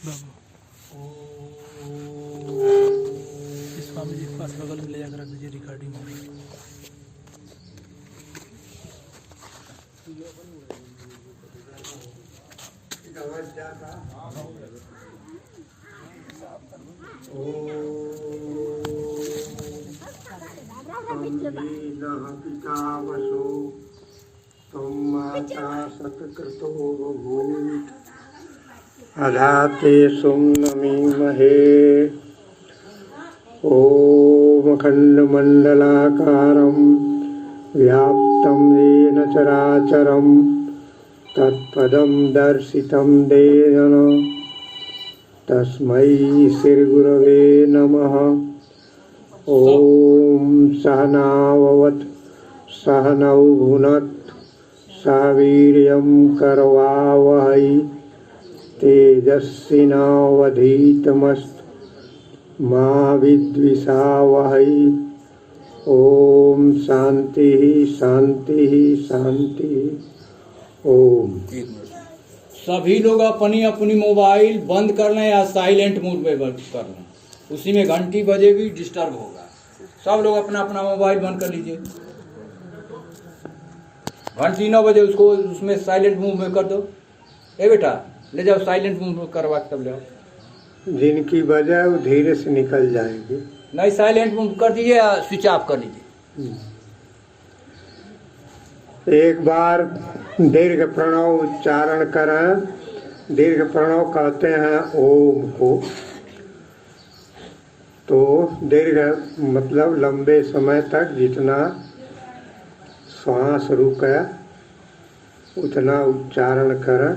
बाबू स्वामी जी के पास बगल में ले जाकर रख दीजिए, रिकॉर्डिंग हो रही है। पिता वसो तुम माता सत्कृतो भूत् अधाते सुम्नमीमहे। ॐ अखण्डमण्डलाकारं व्याप्तं येन चराचरं तत्पदं दर्शितं येन तस्मै श्रीगुरवे नमः। ॐ सहनाववतु सहनौ भुनक्तु सह वीर्यं करवावहै तेजस्विनावधीतमस्तु मा विद्विषावहै। ओम शांति शांति शांति। ओम। सभी लोग अपनी अपनी मोबाइल बंद कर लें या साइलेंट मोड पे बंद कर लें, उसी में घंटी बजेगी, डिस्टर्ब होगा। सब लोग अपना अपना मोबाइल बंद कर लीजिए। घंटी 9 बजे उसको उसमें साइलेंट मोड में कर दो। ए बेटा ले जाओ साइलेंट मोड में करवा के तब ले आओ। जिनकी वजह वो धीरे से निकल जाएंगे। नहीं साइलेंट मोड कर दीजिए या स्विच ऑफ कर लीजिए। एक बार दीर्घ प्रणव उच्चारण करें। दीर्घ प्रणव कहते हैं ओम को। तो दीर्घ मतलब लंबे समय तक जितना श्वास रुके उतना उच्चारण करें।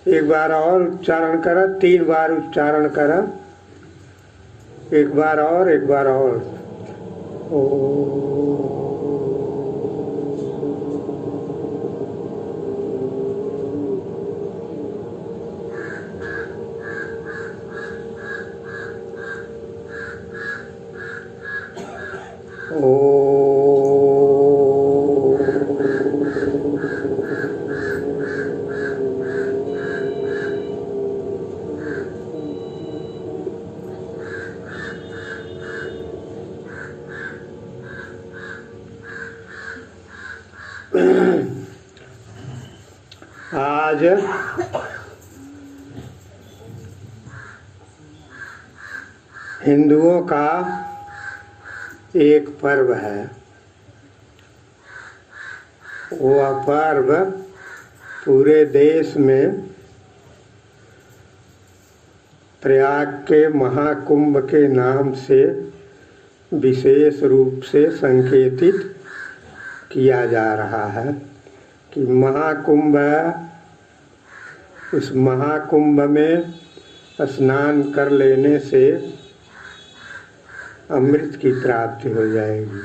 एक बार और उच्चारण करें, 3 बार उच्चारण करें। एक बार और, एक बार और। आज हिंदुओं का एक पर्व है। वह पर्व पूरे देश में प्रयाग के महाकुंभ के नाम से विशेष रूप से संकेतित किया जा रहा है कि महाकुंभ है। उस महाकुंभ में स्नान कर लेने से अमृत की प्राप्ति हो जाएगी।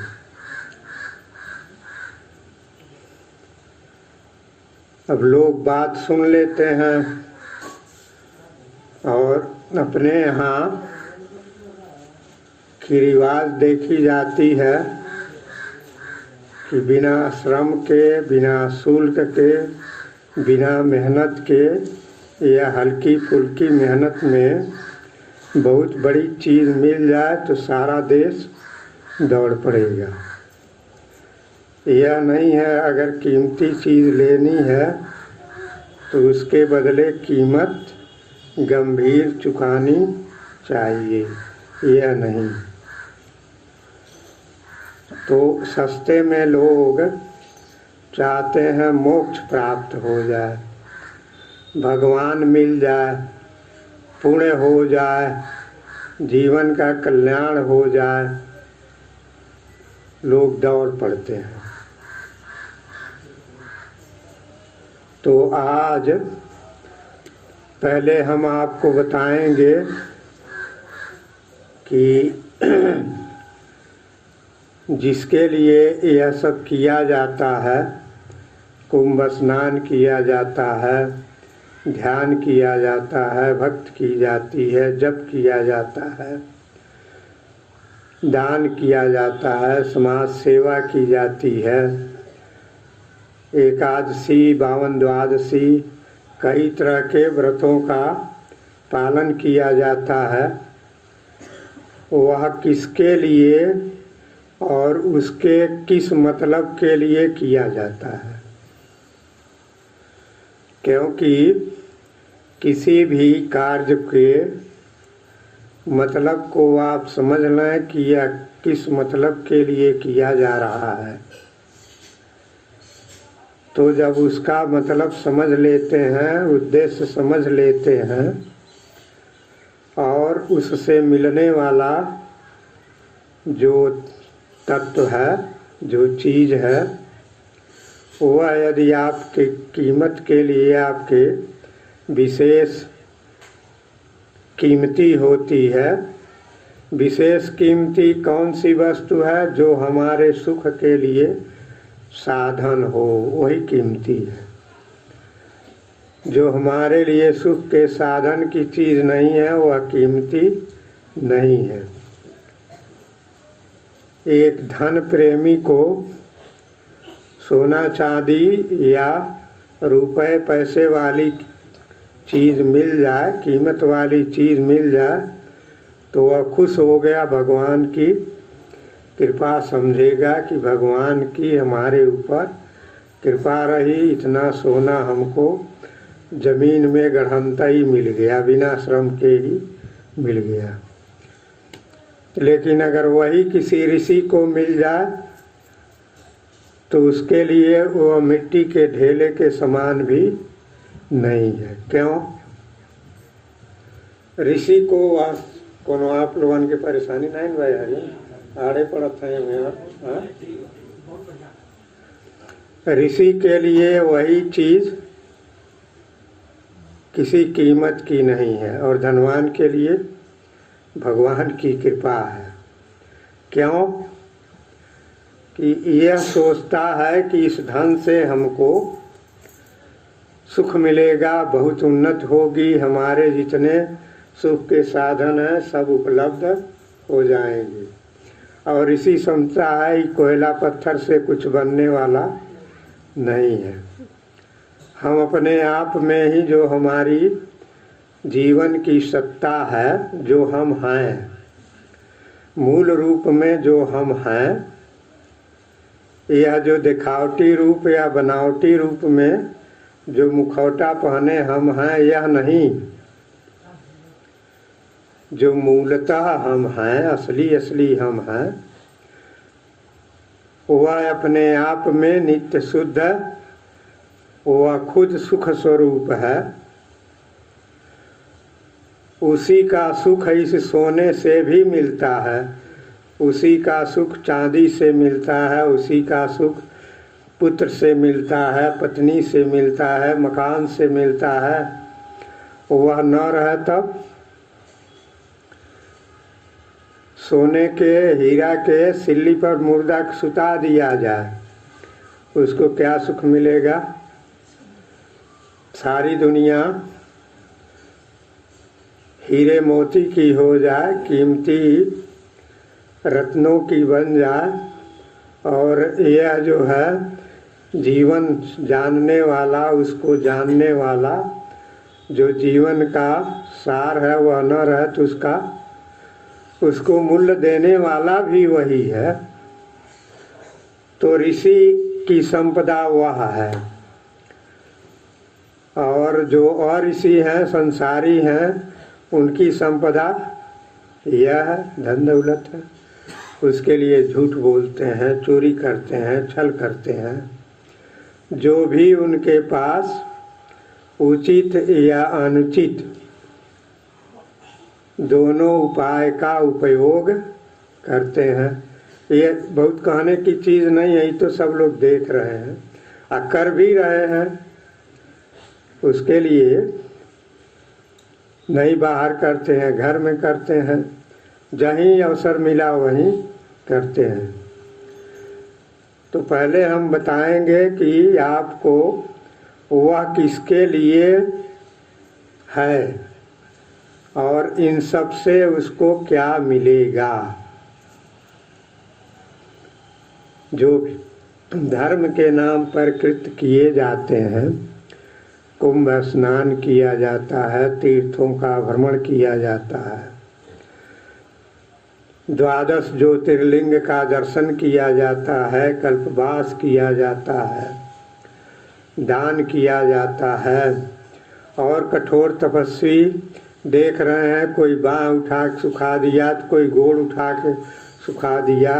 अब लोग बात सुन लेते हैं और अपने यहाँ की रिवाज देखी जाती है कि बिना श्रम के, बिना शुल्क के, बिना मेहनत के या हल्की फुल्की मेहनत में बहुत बड़ी चीज़ मिल जाए तो सारा देश दौड़ पड़ेगा। यह नहीं है अगर कीमती चीज़ लेनी है तो उसके बदले कीमत गंभीर चुकानी चाहिए। यह नहीं तो सस्ते में लोग चाहते हैं मोक्ष प्राप्त हो जाए, भगवान मिल जाए, पुण्य हो जाए, जीवन का कल्याण हो जाए, लोग दौड़ पड़ते हैं। तो आज पहले हम आपको बताएंगे कि जिसके लिए यह सब किया जाता है, कुंभ स्नान किया जाता है, ध्यान किया जाता है, भक्ति की जाती है, जप किया जाता है, दान किया जाता है, समाज सेवा की जाती है, एकादशी, बावन द्वादशी, कई तरह के व्रतों का पालन किया जाता है, वह किसके लिए और उसके किस मतलब के लिए किया जाता है। क्योंकि किसी भी कार्य के मतलब को आप समझ लें कि यह किस मतलब के लिए किया जा रहा है, तो जब उसका मतलब समझ लेते हैं, उद्देश्य समझ लेते हैं और उससे मिलने वाला जो तत्व है, जो चीज़ है, वह यदि आपके कीमत के लिए आपके विशेष कीमती होती है, विशेष कीमती कौन सी वस्तु है, जो हमारे सुख के लिए साधन हो, वही कीमती है। जो हमारे लिए सुख के साधन की चीज़ नहीं है वह कीमती नहीं है। एक धन प्रेमी को सोना चांदी या रुपए पैसे वाली चीज़ मिल जाए, कीमत वाली चीज़ मिल जाए, तो वह खुश हो गया, भगवान की कृपा समझेगा कि भगवान की हमारे ऊपर कृपा रही, इतना सोना हमको जमीन में गढ़ंता ही मिल गया, बिना श्रम के ही मिल गया। लेकिन अगर वही किसी ऋषि को मिल जाए तो उसके लिए वो मिट्टी के ढेले के समान भी नहीं है। क्यों? ऋषि को कोनो आप लोगन के परेशानी नहीं भाई, हरी आड़े पड़त है। ऋषि के लिए वही चीज़ किसी कीमत की नहीं है और धनवान के लिए भगवान की कृपा है। क्यों? कि यह सोचता है कि इस धन से हमको सुख मिलेगा, बहुत उन्नत होगी, हमारे जितने सुख के साधन हैं सब उपलब्ध हो जाएंगे। और इसी समझता है कोयला पत्थर से कुछ बनने वाला नहीं है। हम अपने आप में ही जो हमारी जीवन की सत्ता है, जो हम हैं, मूल रूप में जो हम हैं, यह जो दिखावटी रूप या बनावटी रूप में जो मुखौटा पहने हम हैं, यह नहीं। जो मूलतः हम हैं, असली हम हैं, वह अपने आप में नित्य शुद्ध, वह खुद सुख स्वरूप है। उसी का सुख इस सोने से भी मिलता है, उसी का सुख चांदी से मिलता है, उसी का सुख पुत्र से मिलता है, पत्नी से मिलता है, मकान से मिलता है। वह न रहे तब सोने के, हीरा के सिल्ली पर मुर्दा सुता दिया जाए, उसको क्या सुख मिलेगा? सारी दुनिया हीरे मोती की हो जाए, कीमती रत्नों की बन जाए, और यह जो है जीवन जानने वाला, उसको जानने वाला जो जीवन का सार है वह न रहे तो उसको मूल्य देने वाला भी वही है। तो ऋषि की संपदा वह है, और जो और ऋषि हैं, संसारी हैं, उनकी संपदा यह है, धन दौलत है। उसके लिए झूठ बोलते हैं, चोरी करते हैं, छल करते हैं। जो भी उनके पास उचित या अनुचित दोनों उपाय का उपयोग करते हैं। ये बहुत कहने की चीज़ नहीं है, ये तो सब लोग देख रहे हैं और कर भी रहे हैं। उसके लिए नहीं बाहर करते हैं, घर में करते हैं, जहीं अवसर मिला वहीं करते हैं। तो पहले हम बताएंगे कि आपको वह किसके लिए है और इन सब से उसको क्या मिलेगा। जो धर्म के नाम पर कृत्य किए जाते हैं, कुंभ स्नान किया जाता है, तीर्थों का भ्रमण किया जाता है, 12 ज्योतिर्लिंग का दर्शन किया जाता है, कल्पवास किया जाता है, दान किया जाता है, और कठोर तपस्वी देख रहे हैं कोई बाँह उठा के सुखा दिया तो कोई गोड़ उठा के सुखा दिया,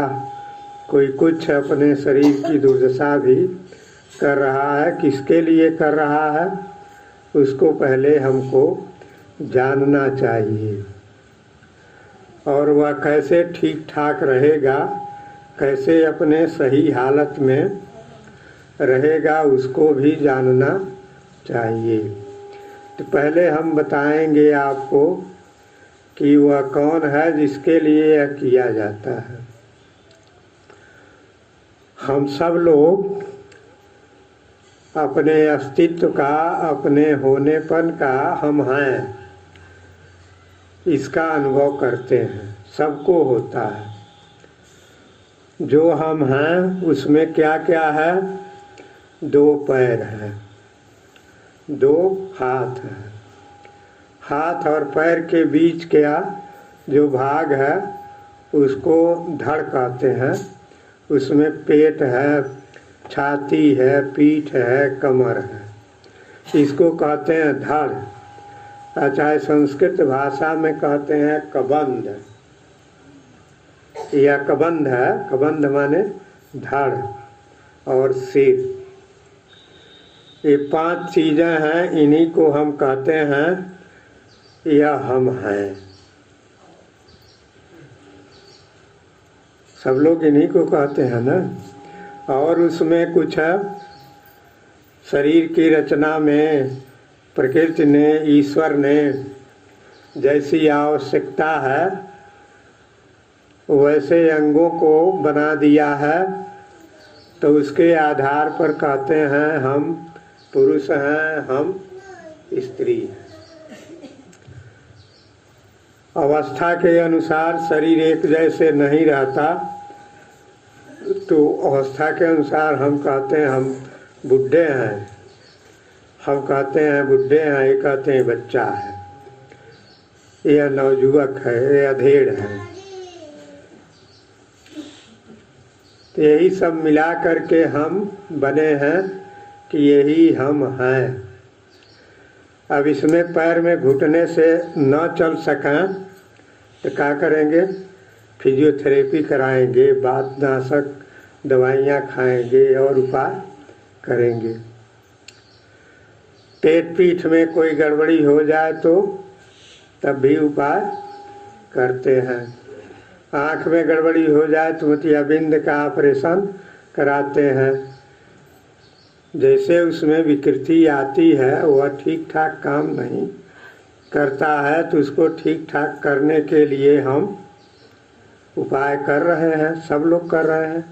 कोई कुछ अपने शरीर की दुर्दशा भी कर रहा है। किसके लिए कर रहा है उसको पहले हमको जानना चाहिए, और वह कैसे ठीक ठाक रहेगा, कैसे अपने सही हालत में रहेगा उसको भी जानना चाहिए। तो पहले हम बताएंगे आपको कि वह कौन है जिसके लिए यह किया जाता है। हम सब लोग अपने अस्तित्व का, अपने होनेपन का हम हैं इसका अनुभव करते हैं, सबको होता है। जो हम हैं उसमें क्या क्या है, 2 पैर हैं, 2 हाथ हैं, हाथ और पैर के बीच क्या जो भाग है उसको धड़ कहते हैं। उसमें पेट है, छाती है, पीठ है, कमर है, इसको कहते हैं धड़। चाहे संस्कृत भाषा में कहते हैं कबंध, या कबंध है, कबंध माने धड़ और सिर। ये 5 चीज़ें हैं, इन्हीं को हम कहते हैं यह हम हैं। सब लोग इन्हीं को कहते हैं ना। और उसमें कुछ है, शरीर की रचना में प्रकृति ने, ईश्वर ने जैसी आवश्यकता है वैसे अंगों को बना दिया है, तो उसके आधार पर कहते हैं हम पुरुष हैं, हम स्त्री हैं। अवस्था के अनुसार शरीर एक जैसे नहीं रहता, तो अवस्था के अनुसार हम कहते हैं हम बुढ़े हैं, हम कहते हैं बुढ़े हैं, ये कहते हैं बच्चा है, यह नवयुवक है, यह अधेड़ है। तो यही सब मिला करके हम बने हैं कि यही हम हैं। अब इसमें पैर में घुटने से न चल सकें तो क्या करेंगे, फिजियोथेरेपी कराएंगे, बातनाशक दवाइयाँ खाएंगे और उपाय करेंगे। पेट पीठ में कोई गड़बड़ी हो जाए तो तब भी उपाय करते हैं। आँख में गड़बड़ी हो जाए तो मोतियाबिंद का ऑपरेशन कराते हैं। जैसे उसमें विकृति आती है वह ठीक ठाक काम नहीं करता है, तो उसको ठीक ठाक करने के लिए हम उपाय कर रहे हैं। सब लोग कर रहे हैं,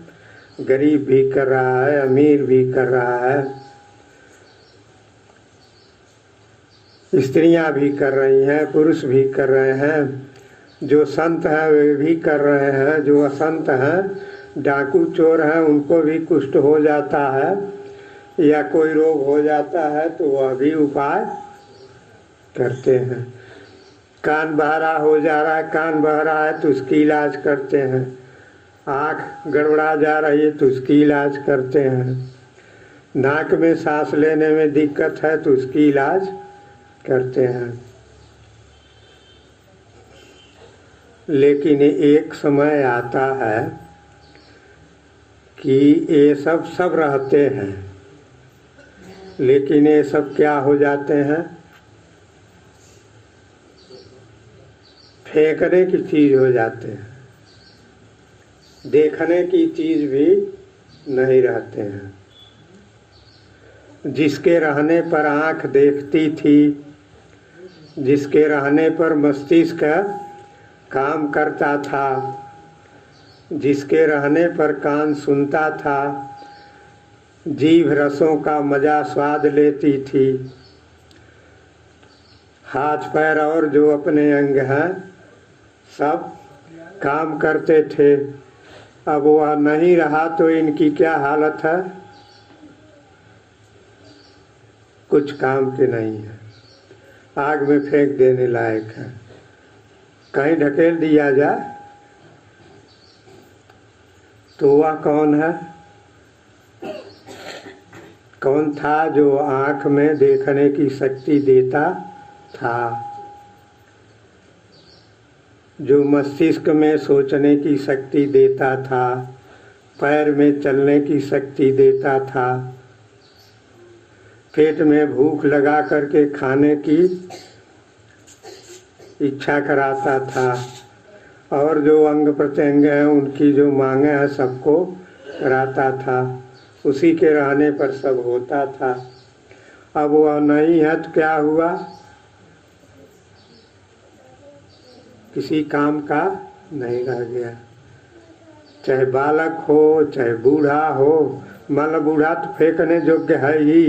गरीब भी कर रहा है, अमीर भी कर रहा है, स्त्रियां भी कर रही हैं, पुरुष भी कर रहे हैं, जो संत हैं वे भी कर रहे हैं, जो असंत हैं, डाकू चोर हैं, उनको भी कुष्ठ हो जाता है या कोई रोग हो जाता है तो वह भी उपाय करते हैं। कान बहरा हो जा रहा है, कान बहरा है तो उसकी इलाज करते हैं। आँख गड़बड़ा जा रही है तो उसकी इलाज करते हैं। नाक में सांस लेने में दिक्कत है तो उसकी इलाज करते हैं। लेकिन एक समय आता है कि ये सब रहते हैं, लेकिन ये सब क्या हो जाते हैं, फेंकने की चीज़ हो जाते हैं, देखने की चीज़ भी नहीं रहते हैं। जिसके रहने पर आँख देखती थी, जिसके रहने पर मस्तिष्क काम करता था, जिसके रहने पर कान सुनता था, जीभ रसों का मजा स्वाद लेती थी। हाथ पैर और जो अपने अंग हैं सब काम करते थे। अब वह नहीं रहा तो इनकी क्या हालत है? कुछ काम के नहीं है, आग में फेंक देने लायक है। कहीं ढकेल दिया जाए तो वह कौन है? कौन था जो आँख में देखने की शक्ति देता था, जो मस्तिष्क में सोचने की शक्ति देता था, पैर में चलने की शक्ति देता था, पेट में भूख लगा करके खाने की इच्छा कराता था, और जो अंग प्रत्यंग हैं उनकी जो मांगे हैं सबको कराता था। उसी के रहने पर सब होता था। अब वह नहीं है तो क्या हुआ? किसी काम का नहीं रह गया। चाहे बालक हो चाहे बूढ़ा हो, मान लो बूढ़ा तो फेंकने योग्य है ही,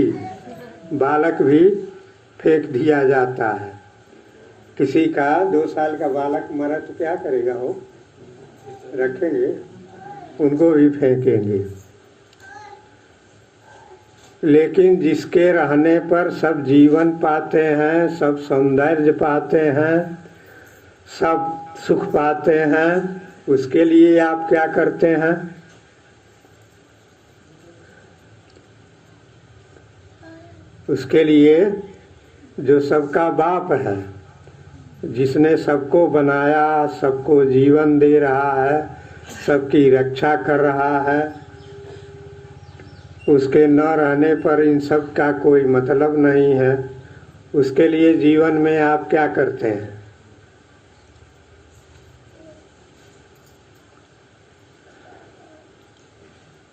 बालक भी फेंक दिया जाता है। किसी का 2 साल का बालक मरा तो क्या करेगा? हो रखेंगे, उनको भी फेंकेंगे। लेकिन जिसके रहने पर सब जीवन पाते हैं, सब सौंदर्य पाते हैं, सब सुख पाते हैं, उसके लिए आप क्या करते हैं? उसके लिए जो सबका बाप है, जिसने सबको बनाया, सबको जीवन दे रहा है, सबकी रक्षा कर रहा है, उसके न रहने पर इन सब का कोई मतलब नहीं है। उसके लिए जीवन में आप क्या करते हैं?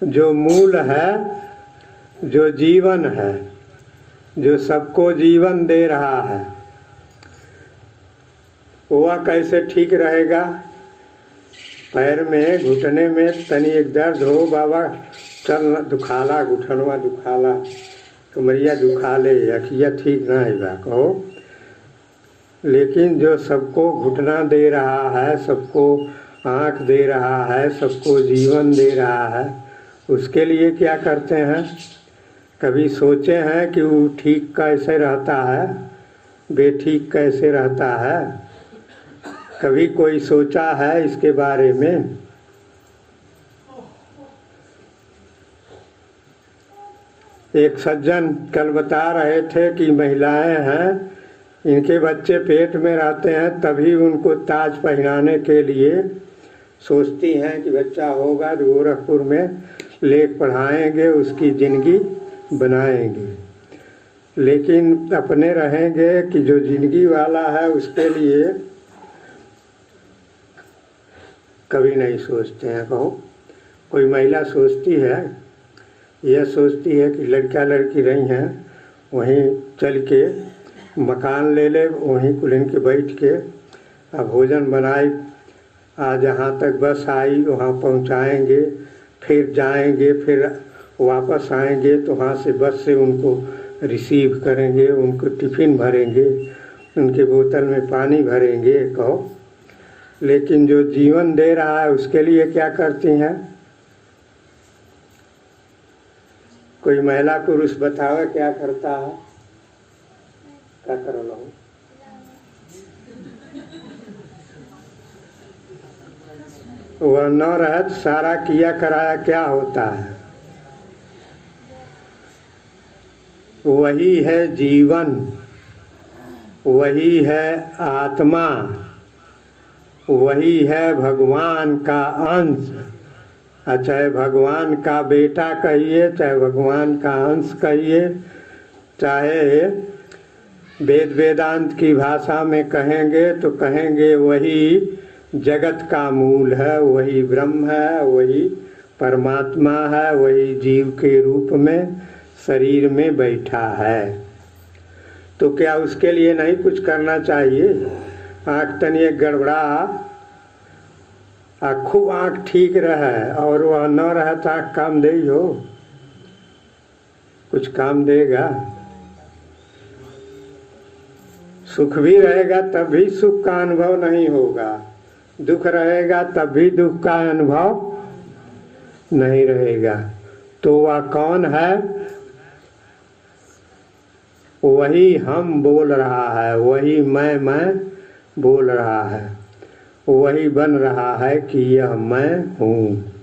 जो मूल है, जो जीवन है, जो सबको जीवन दे रहा है, वह कैसे ठीक रहेगा? पैर में घुटने में तनी एक दर्द हो, बाबा चल दुखाला, घुटनवा दुखाला, कमरिया दुखाले, अखिया ठीक ना है कहो। लेकिन जो सबको घुटना दे रहा है, सबको आँख दे रहा है, सबको जीवन दे रहा है, उसके लिए क्या करते हैं? कभी सोचे हैं कि वो ठीक कैसे रहता है, बेठीक कैसे रहता है? कभी कोई सोचा है इसके बारे में? एक सज्जन कल बता रहे थे कि महिलाएं हैं, इनके बच्चे पेट में रहते हैं, तभी उनको ताज पहनाने के लिए सोचती हैं कि बच्चा होगा तो गोरखपुर में ले पढ़ाएंगे, उसकी ज़िंदगी बनाएंगे। लेकिन अपने रहेंगे कि जो ज़िंदगी वाला है उसके लिए कभी नहीं सोचते हैं। कहो कोई महिला सोचती है, यह सोचती है कि लड़का लड़की रही हैं, वहीं चल के मकान ले ले, वहीं कुलिन के बैठ के अब भोजन बनाए, आज जहाँ तक बस आई वहाँ पहुँचाएंगे, फिर जाएंगे, फिर वापस आएंगे तो वहाँ से बस से उनको रिसीव करेंगे, उनको टिफ़िन भरेंगे, उनके बोतल में पानी भरेंगे। कहो लेकिन जो जीवन दे रहा है उसके लिए क्या करती हैं? कोई महिला पुरुष बतावे क्या करता है? क्या कर लो? वह न रहे तो सारा किया कराया क्या होता है? वही है जीवन, वही है आत्मा, वही है भगवान का अंश। चाहे भगवान का बेटा कहिए, चाहे भगवान का अंश कहिए, चाहे वेद वेदांत की भाषा में कहेंगे तो कहेंगे वही जगत का मूल है, वही ब्रह्म है, वही परमात्मा है, वही जीव के रूप में शरीर में बैठा है। तो क्या उसके लिए नहीं कुछ करना चाहिए? आँख तनिए गड़बड़ा खूब आँख ठीक रहे और वह न रहे तो आँख काम दे हो, कुछ काम देगा? सुख भी रहेगा तब भी सुख का अनुभव नहीं होगा, दुख रहेगा तब भी दुख का अनुभव नहीं रहेगा। तो वह कौन है? वही हम बोल रहा है, वही मैं बोल रहा है, वही बन रहा है कि यह मैं हूँ।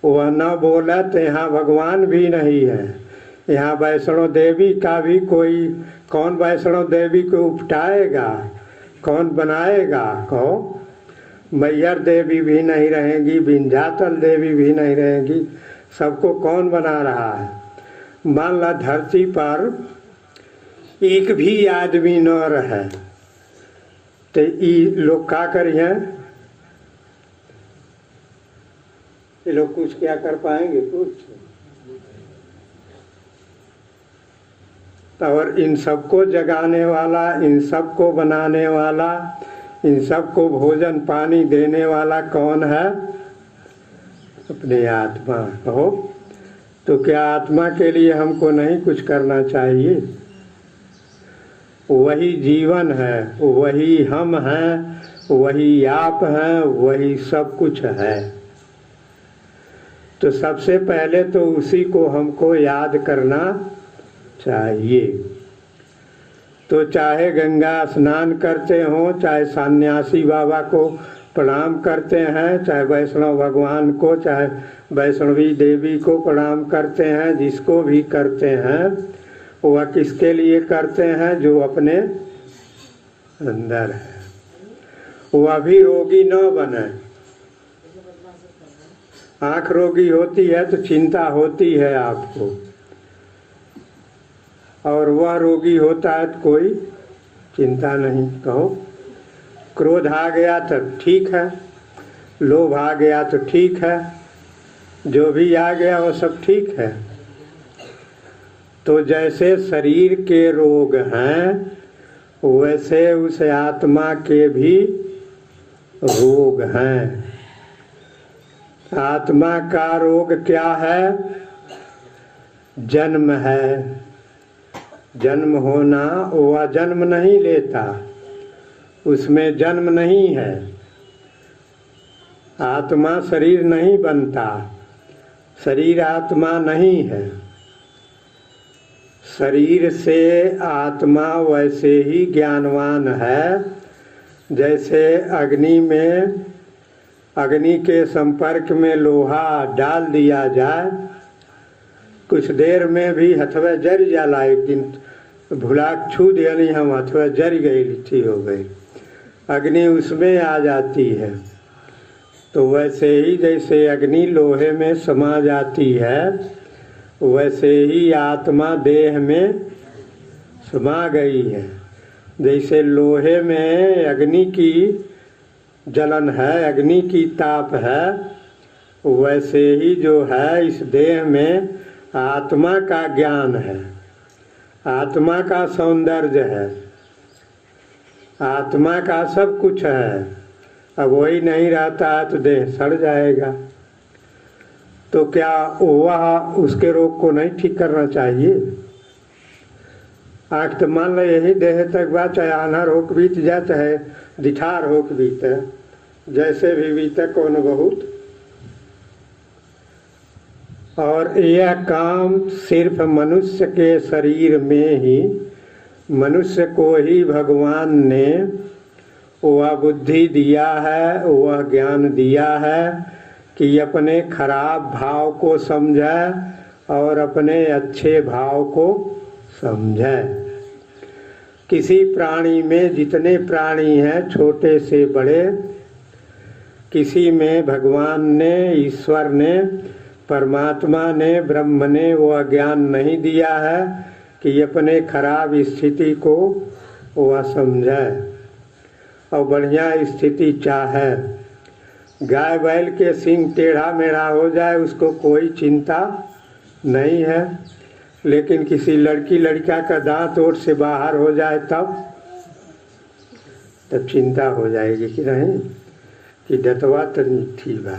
वह न बोला तो यहाँ भगवान भी नहीं है। यहाँ वैष्णो देवी का भी कोई, कौन वैष्णो देवी को उपटाएगा, कौन बनाएगा? कहो, मैयर देवी भी नहीं रहेंगी, विंध्याचल देवी भी नहीं रहेंगी, सबको कौन बना रहा है? मान ला धरती पर एक भी आदमी न रहे तो ये लोग क्या करिए? ये लोग कुछ क्या कर पाएंगे? कुछ। और इन सबको जगाने वाला, इन सबको बनाने वाला, इन सबको भोजन पानी देने वाला कौन है? अपने आत्मा। कहो, तो क्या आत्मा के लिए हमको नहीं कुछ करना चाहिए? वही जीवन है, वही हम हैं, वही आप हैं, वही सब कुछ है। तो सबसे पहले तो उसी को हमको याद करना चाहिए। तो चाहे गंगा स्नान करते हो, चाहे सन्यासी बाबा को प्रणाम करते हैं, चाहे वैष्णव भगवान को, चाहे वैष्णवी देवी को प्रणाम करते हैं, जिसको भी करते हैं वह किसके लिए करते हैं? जो अपने अंदर है। वह भी रोगी न बने। आँख रोगी होती है तो चिंता होती है आपको, और वह रोगी होता है तो कोई चिंता नहीं। कहो, क्रोध आ गया तो ठीक है, लोभ आ गया तो ठीक है, जो भी आ गया वो सब ठीक है। तो जैसे शरीर के रोग हैं वैसे उस आत्मा के भी रोग हैं। आत्मा का रोग क्या है? जन्म है। जन्म होना, वह जन्म नहीं लेता, उसमें जन्म नहीं है। आत्मा शरीर नहीं बनता, शरीर आत्मा नहीं है। शरीर से आत्मा वैसे ही ज्ञानवान है जैसे अग्नि में, अग्नि के संपर्क में लोहा डाल दिया जाए, कुछ देर में भी हथवा जर जाला। एक दिन भुला छू दिया, हम हथवा जर गई, लिट्टी हो गई, अग्नि उसमें आ जाती है। तो वैसे ही जैसे अग्नि लोहे में समा जाती है, वैसे ही आत्मा देह में समा गई है। जैसे लोहे में अग्नि की जलन है, अग्नि की ताप है, वैसे ही जो है इस देह में आत्मा का ज्ञान है, आत्मा का सौंदर्य है, आत्मा का सब कुछ है। अब वही नहीं रहता है तो देह सड़ जाएगा। तो क्या वह उसके रोग को नहीं ठीक करना चाहिए? आँख तो मान लो यही देह तक बात, चाहे अनहर होक बीत जाए, चाहे दिठार होक बीते, जैसे भी बीते कौन बहुत। और यह काम सिर्फ मनुष्य के शरीर में ही, मनुष्य को ही भगवान ने वह बुद्धि दिया है, वह ज्ञान दिया है कि अपने खराब भाव को समझे और अपने अच्छे भाव को समझे। किसी प्राणी में, जितने प्राणी हैं छोटे से बड़े, किसी में भगवान ने, ईश्वर ने, परमात्मा ने, ब्रह्म ने वह ज्ञान नहीं दिया है कि अपने खराब स्थिति को वह समझे और बढ़िया स्थिति चाहे। गाय बैल के सींग टेढ़ा मेढ़ा हो जाए उसको कोई चिंता नहीं है, लेकिन किसी लड़की लड़का का दांत ओट से बाहर हो जाए तब चिंता हो जाएगी कि नहीं, कि दतवा तो थी बा,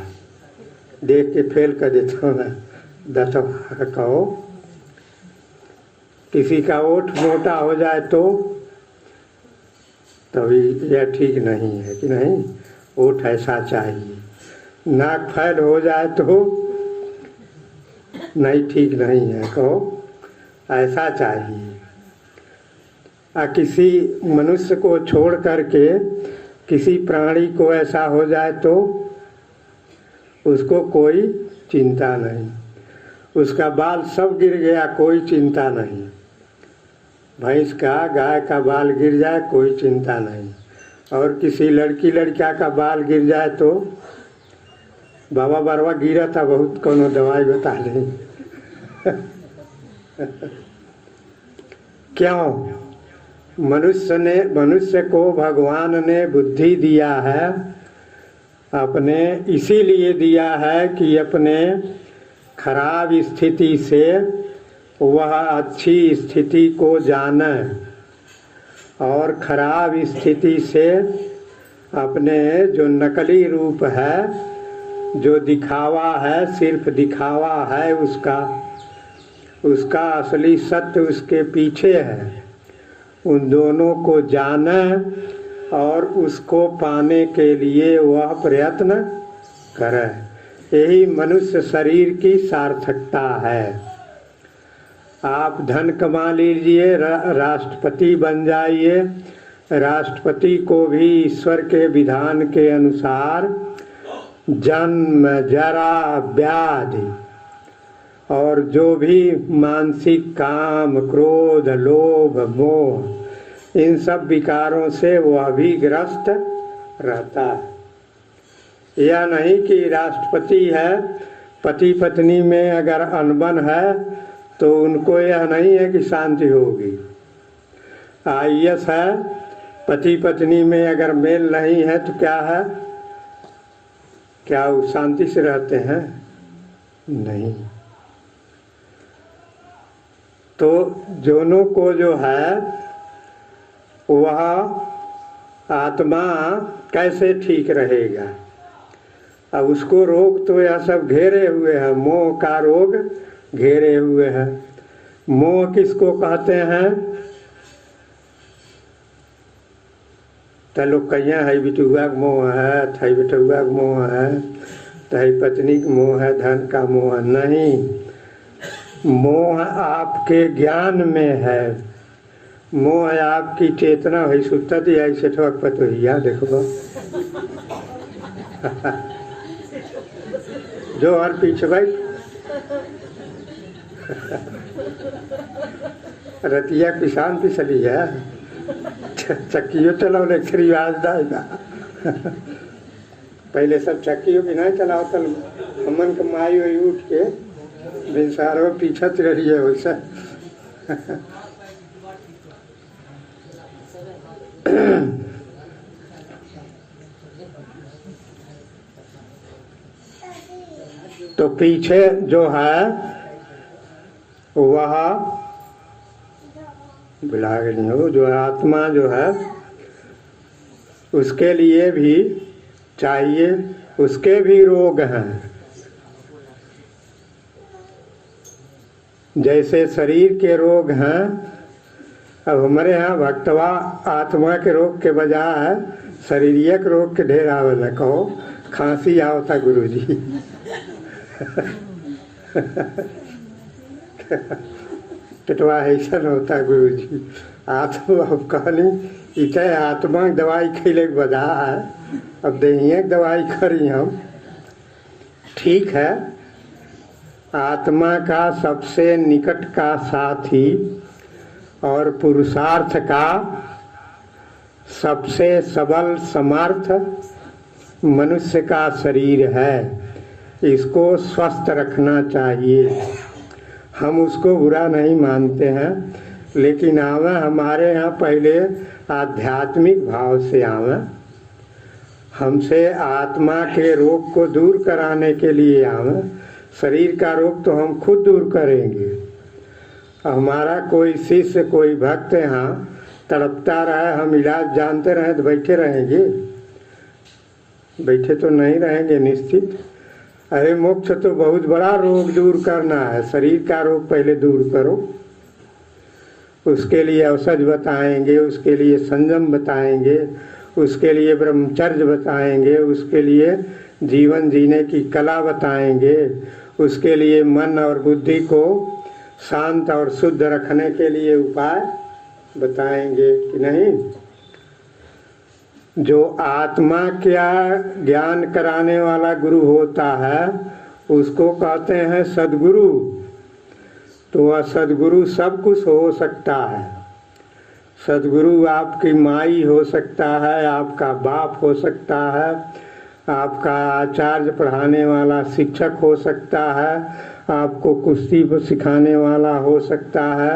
देख के फेल कर देता हूँ 10 कहो। किसी का ओठ मोटा हो जाए तो तभी यह ठीक नहीं है कि नहीं, ओठ ऐसा चाहिए। नाक फैल हो जाए तो नहीं, ठीक नहीं है, कहो ऐसा चाहिए। किसी मनुष्य को छोड़ करके किसी प्राणी को ऐसा हो जाए तो उसको कोई चिंता नहीं, उसका बाल सब गिर गया कोई चिंता नहीं, भैंस का गाय का बाल गिर जाए कोई चिंता नहीं, और किसी लड़की लड़का का बाल गिर जाए तो बाबा बरवा गिरा था बहुत, कोनो दवाई बता दें। क्यों? मनुष्य को भगवान ने बुद्धि दिया है, अपने इसीलिए दिया है कि अपने खराब स्थिति से वह अच्छी स्थिति को जाने, और खराब स्थिति से अपने जो नकली रूप है, जो दिखावा है, सिर्फ दिखावा है, उसका असली सत्य उसके पीछे है, उन दोनों को जाने और उसको पाने के लिए वह प्रयत्न करे। यही मनुष्य शरीर की सार्थकता है। आप धन कमा लीजिए, राष्ट्रपति बन जाइए, राष्ट्रपति को भी ईश्वर के विधान के अनुसार जन्म, जरा, व्याधि और जो भी मानसिक काम, क्रोध, लोभ, मोह, इन सब विकारों से वह भी ग्रस्त रहता है। यह नहीं कि राष्ट्रपति है, पति पत्नी में अगर अनबन है तो उनको यह नहीं है कि शांति होगी। IAS है, पति पत्नी में अगर मेल नहीं है तो क्या है, क्या वो शांति से रहते हैं? नहीं। तो दोनों को जो है वह आत्मा कैसे ठीक रहेगा? अब उसको रोग तो यह सब घेरे हुए है, मोह का रोग घेरे हुए है। मोह किसको कहते हैं? तो लोग कहिए है बिटुआ का मोह है, थई बिटुआ का मोह है, तही पत्नी का मोह है, धन का मोह नहीं। मोह आपके ज्ञान में है, मोह आपकी चेतना है। सुता दी ऐसे ठोक पतोहिया देखो जो हर पीछे भाई रतिया किसान की सली है, चक्कियों चलाओ लेक्चरी आज दाएगा। पहले सब चक्कियों की नहीं चलाओ, तल हमन कमाई हुई उठ के बिनसारों पीछा रही है वैसा। तो पीछे जो है वह बुला के नहीं हो, जो आत्मा जो है उसके लिए भी चाहिए, उसके भी रोग हैं। जैसे शरीर के रोग हैं, अब हमारे यहाँ भक्तवा आत्मा के रोग के बजाय शरीरिक रोग के ढेर आवेला। कहो खांसी आवता गुरुजी पेटवा ऐसा होता गुरुजी। आत्मा अब कहनी इत आत्मा की दवाई खैले के बजा है, अब दहिए की दवाई करी हम। ठीक है, आत्मा का सबसे निकट का साथी और पुरुषार्थ का सबसे सबल समर्थ मनुष्य का शरीर है। इसको स्वस्थ रखना चाहिए। हम उसको बुरा नहीं मानते हैं, लेकिन आवे हमारे यहाँ पहले आध्यात्मिक भाव से आवे, हमसे आत्मा के रोग को दूर कराने के लिए आवे। शरीर का रोग तो हम खुद दूर करेंगे। हमारा कोई शिष्य, कोई भक्त यहाँ तड़पता रहे, हम इलाज जानते रहें तो बैठे रहेंगे? बैठे तो नहीं रहेंगे निश्चित। अरे मोक्ष तो बहुत बड़ा रोग दूर करना है, शरीर का रोग पहले दूर करो। उसके लिए औषध बताएंगे, उसके लिए संयम बताएंगे, उसके लिए ब्रह्मचर्य बताएंगे, उसके लिए जीवन जीने की कला बताएंगे, उसके लिए मन और बुद्धि को शांत और शुद्ध रखने के लिए उपाय बताएंगे कि नहीं। जो आत्मा क्या ज्ञान कराने वाला गुरु होता है उसको कहते हैं सद्गुरु। तो वह सद्गुरु सब कुछ हो सकता है। सद्गुरु आपकी माई हो सकता है, आपका बाप हो सकता है, आपका आचार्य पढ़ाने वाला शिक्षक हो सकता है, आपको कुश्ती सिखाने वाला हो सकता है,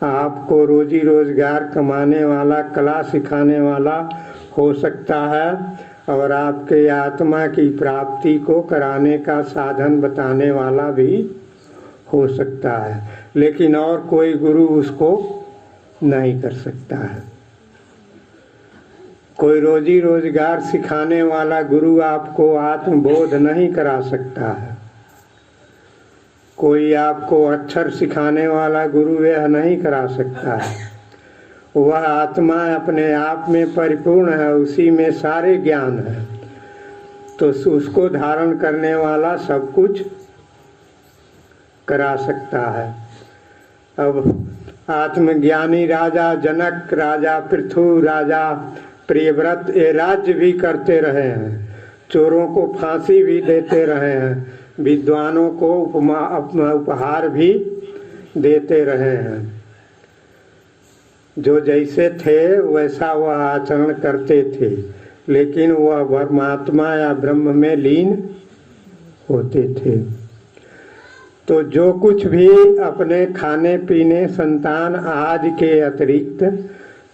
आपको रोजी रोजगार कमाने वाला कला सिखाने वाला हो सकता है, और आपके आत्मा की प्राप्ति को कराने का साधन बताने वाला भी हो सकता है, लेकिन और कोई गुरु उसको नहीं कर सकता है। कोई रोजी रोजगार सिखाने वाला गुरु आपको आत्मबोध नहीं करा सकता है। कोई आपको अक्षर सिखाने वाला गुरु यह नहीं करा सकता है। वह आत्मा अपने आप में परिपूर्ण है, उसी में सारे ज्ञान है, तो उसको धारण करने वाला सब कुछ करा सकता है। अब आत्मज्ञानी राजा जनक, राजा पृथु, राजा प्रियव्रत ये राज्य भी करते रहे हैं, चोरों को फांसी भी देते रहे हैं, विद्वानों को उपहार भी देते रहे हैं। जो जैसे थे वैसा वह आचरण करते थे, लेकिन वह परमात्मा या ब्रह्म में लीन होते थे। तो जो कुछ भी अपने खाने पीने संतान आदि के अतिरिक्त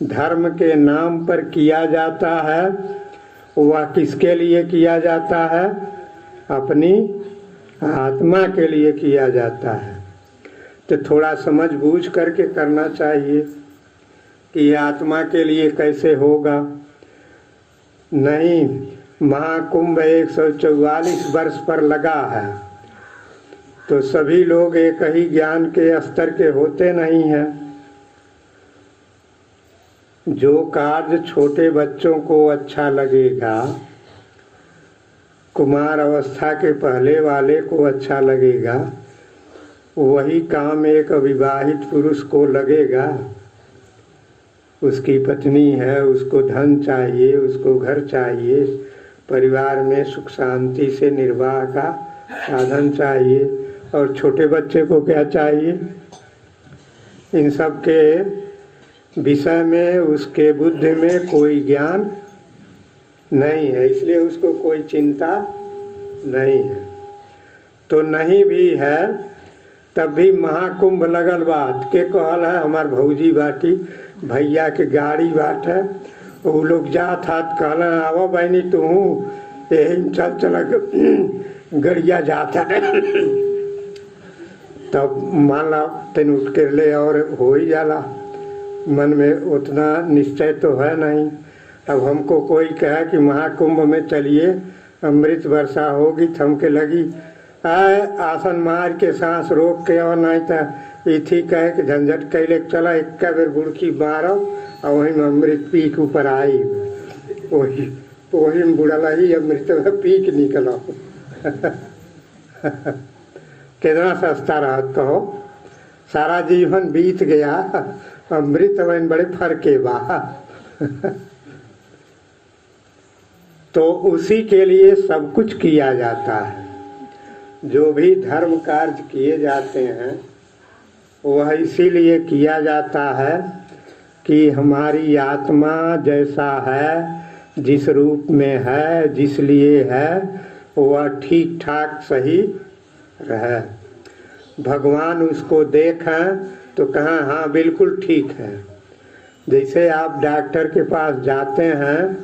धर्म के नाम पर किया जाता है, वह किसके लिए किया जाता है? अपनी आत्मा के लिए किया जाता है। तो थोड़ा समझ बूझ करके करना चाहिए कि आत्मा के लिए कैसे होगा। नहीं, महाकुंभ 144 वर्ष पर लगा है, तो सभी लोग एक ही ज्ञान के स्तर के होते नहीं हैं। जो कार्य छोटे बच्चों को अच्छा लगेगा, कुमार अवस्था के पहले वाले को अच्छा लगेगा, वही काम एक अविवाहित पुरुष को लगेगा। उसकी पत्नी है, उसको धन चाहिए, उसको घर चाहिए, परिवार में सुख शांति से निर्वाह का साधन चाहिए, और छोटे बच्चे को क्या चाहिए? इन सब के विषय में उसके बुद्धि में कोई ज्ञान नहीं है, इसलिए उसको कोई चिंता नहीं है। तो नहीं भी है तब भी महाकुंभ लगल बात के कहल है। हमार भौजी बाटी भैया के गाड़ी बाट है, वो लोग जात हाथ कहला आवा बहनी तू यही चल चल गड़िया जाता है। तब मान ला तेन उठ के ले और हो ही जाला, मन में उतना निश्चय तो है नहीं। अब हमको कोई कहे कि महाकुंभ में चलिए अमृत वर्षा होगी, थमके लगी आए आसन मार के सांस रोक के, और नहीं तो इथी कहे कि झंझट कैले चला एक बेर बुड़की मारो और वही में अमृत पी के ऊपर आई, वही वही में बुड़ला ही अमृत में पी के निकलो। कितना सस्ता रहा कहो, सारा जीवन बीत गया, अमृत में बड़े फर्के बा। तो उसी के लिए सब कुछ किया जाता है। जो भी धर्म कार्य किए जाते हैं वह इसीलिए किया जाता है कि हमारी आत्मा जैसा है, जिस रूप में है, जिस लिए है, वह ठीक ठाक सही रहे। भगवान उसको देखें तो कहाँ हाँ बिल्कुल ठीक है। जैसे आप डॉक्टर के पास जाते हैं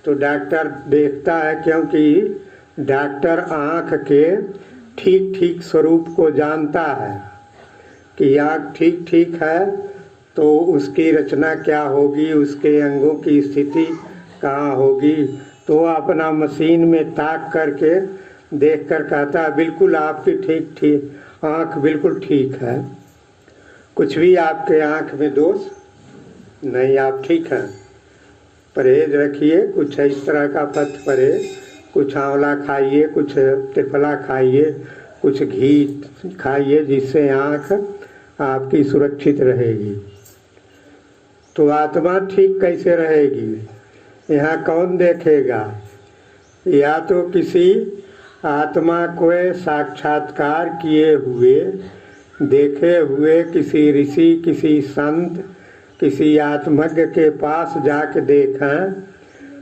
तो डॉक्टर देखता है, क्योंकि डॉक्टर आँख के ठीक ठीक स्वरूप को जानता है कि आँख ठीक ठीक है तो उसकी रचना क्या होगी, उसके अंगों की स्थिति कहाँ होगी, तो अपना मशीन में ताक करके देखकर कहता है बिल्कुल आपकी ठीक ठीक आँख बिल्कुल ठीक है, कुछ भी आपके आँख में दोष नहीं, आप ठीक हैं, परहेज रखिए, कुछ इस तरह का पथ परहेज, कुछ आंवला खाइए, कुछ त्रिफला खाइए, कुछ घी खाइए, जिससे आँख आपकी सुरक्षित रहेगी। तो आत्मा ठीक कैसे रहेगी? यहाँ कौन देखेगा? या तो किसी आत्मा को साक्षात्कार किए हुए, देखे हुए किसी ऋषि, किसी संत, किसी आत्मज्ञ के पास जाके देखें,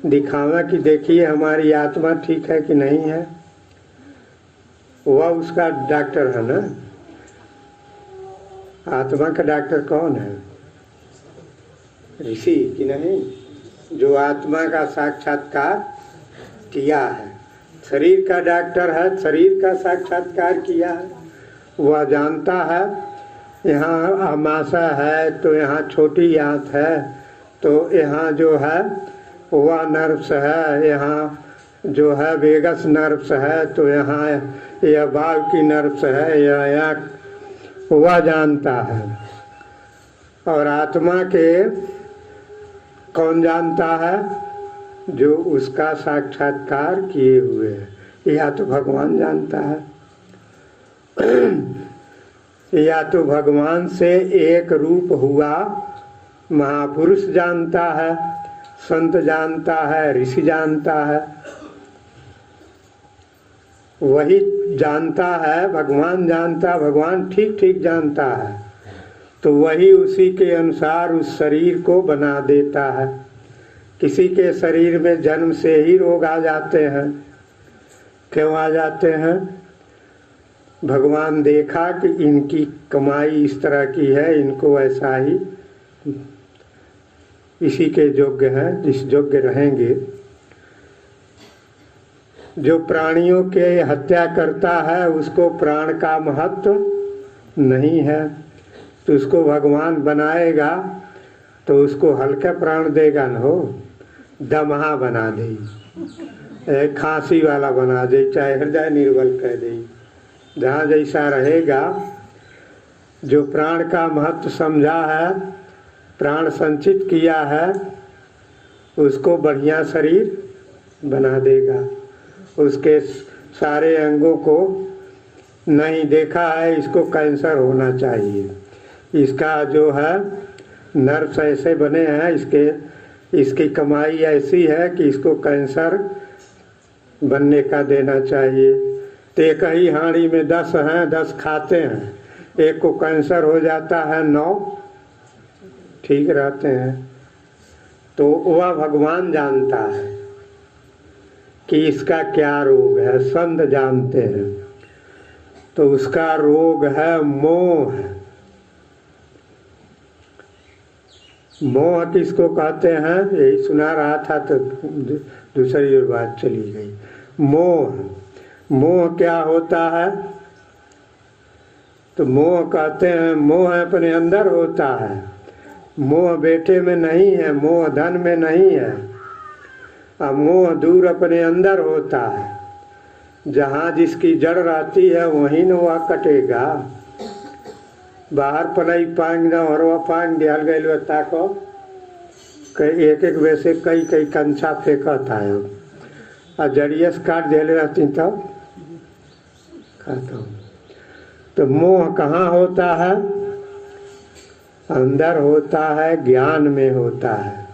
दिखावें कि देखिए हमारी आत्मा ठीक है कि नहीं है। वह उसका डॉक्टर है ना। आत्मा का डॉक्टर कौन है? ऋषि कि नहीं, जो आत्मा का साक्षात्कार किया है। शरीर का डॉक्टर है, शरीर का साक्षात्कार किया है, वह जानता है यहाँ आमाशय है तो यहाँ छोटी आंत है, तो यहाँ जो है वह नर्व्स है, यहाँ जो है वेगस नर्व्स है, तो यहाँ यह बाल की नर्व्स है, यह वह जानता है। और आत्मा के कौन जानता है? जो उसका साक्षात्कार किए हुए है, या तो भगवान जानता है, या तो भगवान से एक रूप हुआ महापुरुष जानता है, संत जानता है, ऋषि जानता है, वही जानता है, भगवान जानता, भगवान ठीक ठीक जानता है, तो वही उसी के अनुसार उस शरीर को बना देता है। किसी के शरीर में जन्म से ही रोग आ जाते हैं। क्यों आ जाते हैं? भगवान देखा कि इनकी कमाई इस तरह की है, इनको ऐसा ही इसी के योग्य हैं, जिस योग्य रहेंगे। जो प्राणियों के हत्या करता है उसको प्राण का महत्व नहीं है, तो उसको भगवान बनाएगा तो उसको हल्का प्राण देगा न हो, दमहा बना दे, खांसी वाला बना दे, चाहे हृदय निर्बल कर दे, जहाँ जैसा रहेगा। जो प्राण का महत्व समझा है, प्राण संचित किया है, उसको बढ़िया शरीर बना देगा। उसके सारे अंगों को नहीं देखा है इसको कैंसर होना चाहिए, इसका जो है नर्व्स ऐसे बने हैं, इसकी कमाई ऐसी है कि इसको कैंसर बनने का देना चाहिए। तो एक ही हांडी में 10 हैं, 10 खाते हैं, एक को कैंसर हो जाता है, 9 ठीक रहते हैं। तो वह भगवान जानता है कि इसका क्या रोग है, संत जानते हैं। तो उसका रोग है मोह। मोह किसको कहते हैं? यही सुना रहा था तो दूसरी ओर बात चली गई। मोह क्या होता है? तो मोह कहते हैं, मोह अपने अंदर होता है। मोह बेटे में नहीं है, मोह धन में नहीं है, अब मोह दूर अपने अंदर होता है। जहाँ जिसकी जड़ रहती है वहीं न वह कटेगा। बाहर पलाई पांग न और वह पांग दिया गए ताको एक एक वैसे कई कंछा फेंकता है, और जड़िए से काट दे रहती तब खाता हूँ। तो मोह कहाँ होता है? अंदर होता है, ज्ञान में होता है।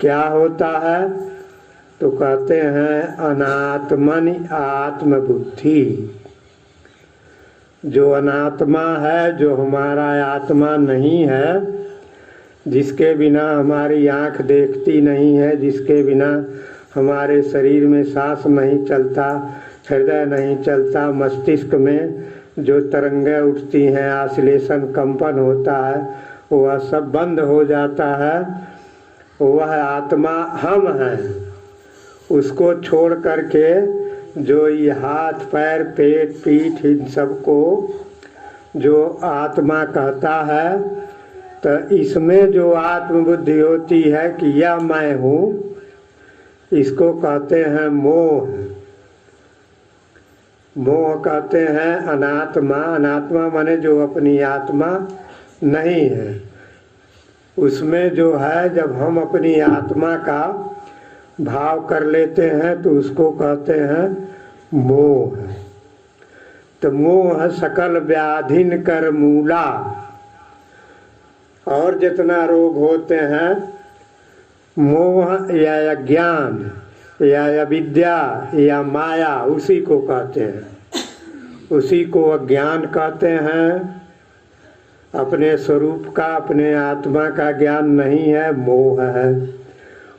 क्या होता है? तो कहते हैं अनात्मनि आत्मबुद्धि। जो अनात्मा है, जो हमारा आत्मा नहीं है, जिसके बिना हमारी आँख देखती नहीं है, जिसके बिना हमारे शरीर में सांस नहीं चलता, हृदय नहीं चलता, मस्तिष्क में जो तरंगें उठती हैं, आश्लेषण कंपन होता है, वह सब बंद हो जाता है। वह आत्मा हम हैं। उसको छोड़ करके जो ये हाथ पैर पेट पीठ इन सबको जो आत्मा कहता है, तो इसमें जो आत्मबुद्धि होती है कि यह मैं हूँ, इसको कहते हैं मोह। मोह कहते हैं अनात्मा। अनात्मा माने जो अपनी आत्मा नहीं है। उसमें जो है, जब हम अपनी आत्मा का भाव कर लेते हैं तो उसको कहते हैं मोह। तो मोह सकल व्याधिन कर मूला। और जितना रोग होते हैं, मोह या अज्ञान या अविद्या या माया, उसी को कहते हैं। उसी को अज्ञान कहते हैं। अपने स्वरूप का, अपने आत्मा का ज्ञान नहीं है, मोह है।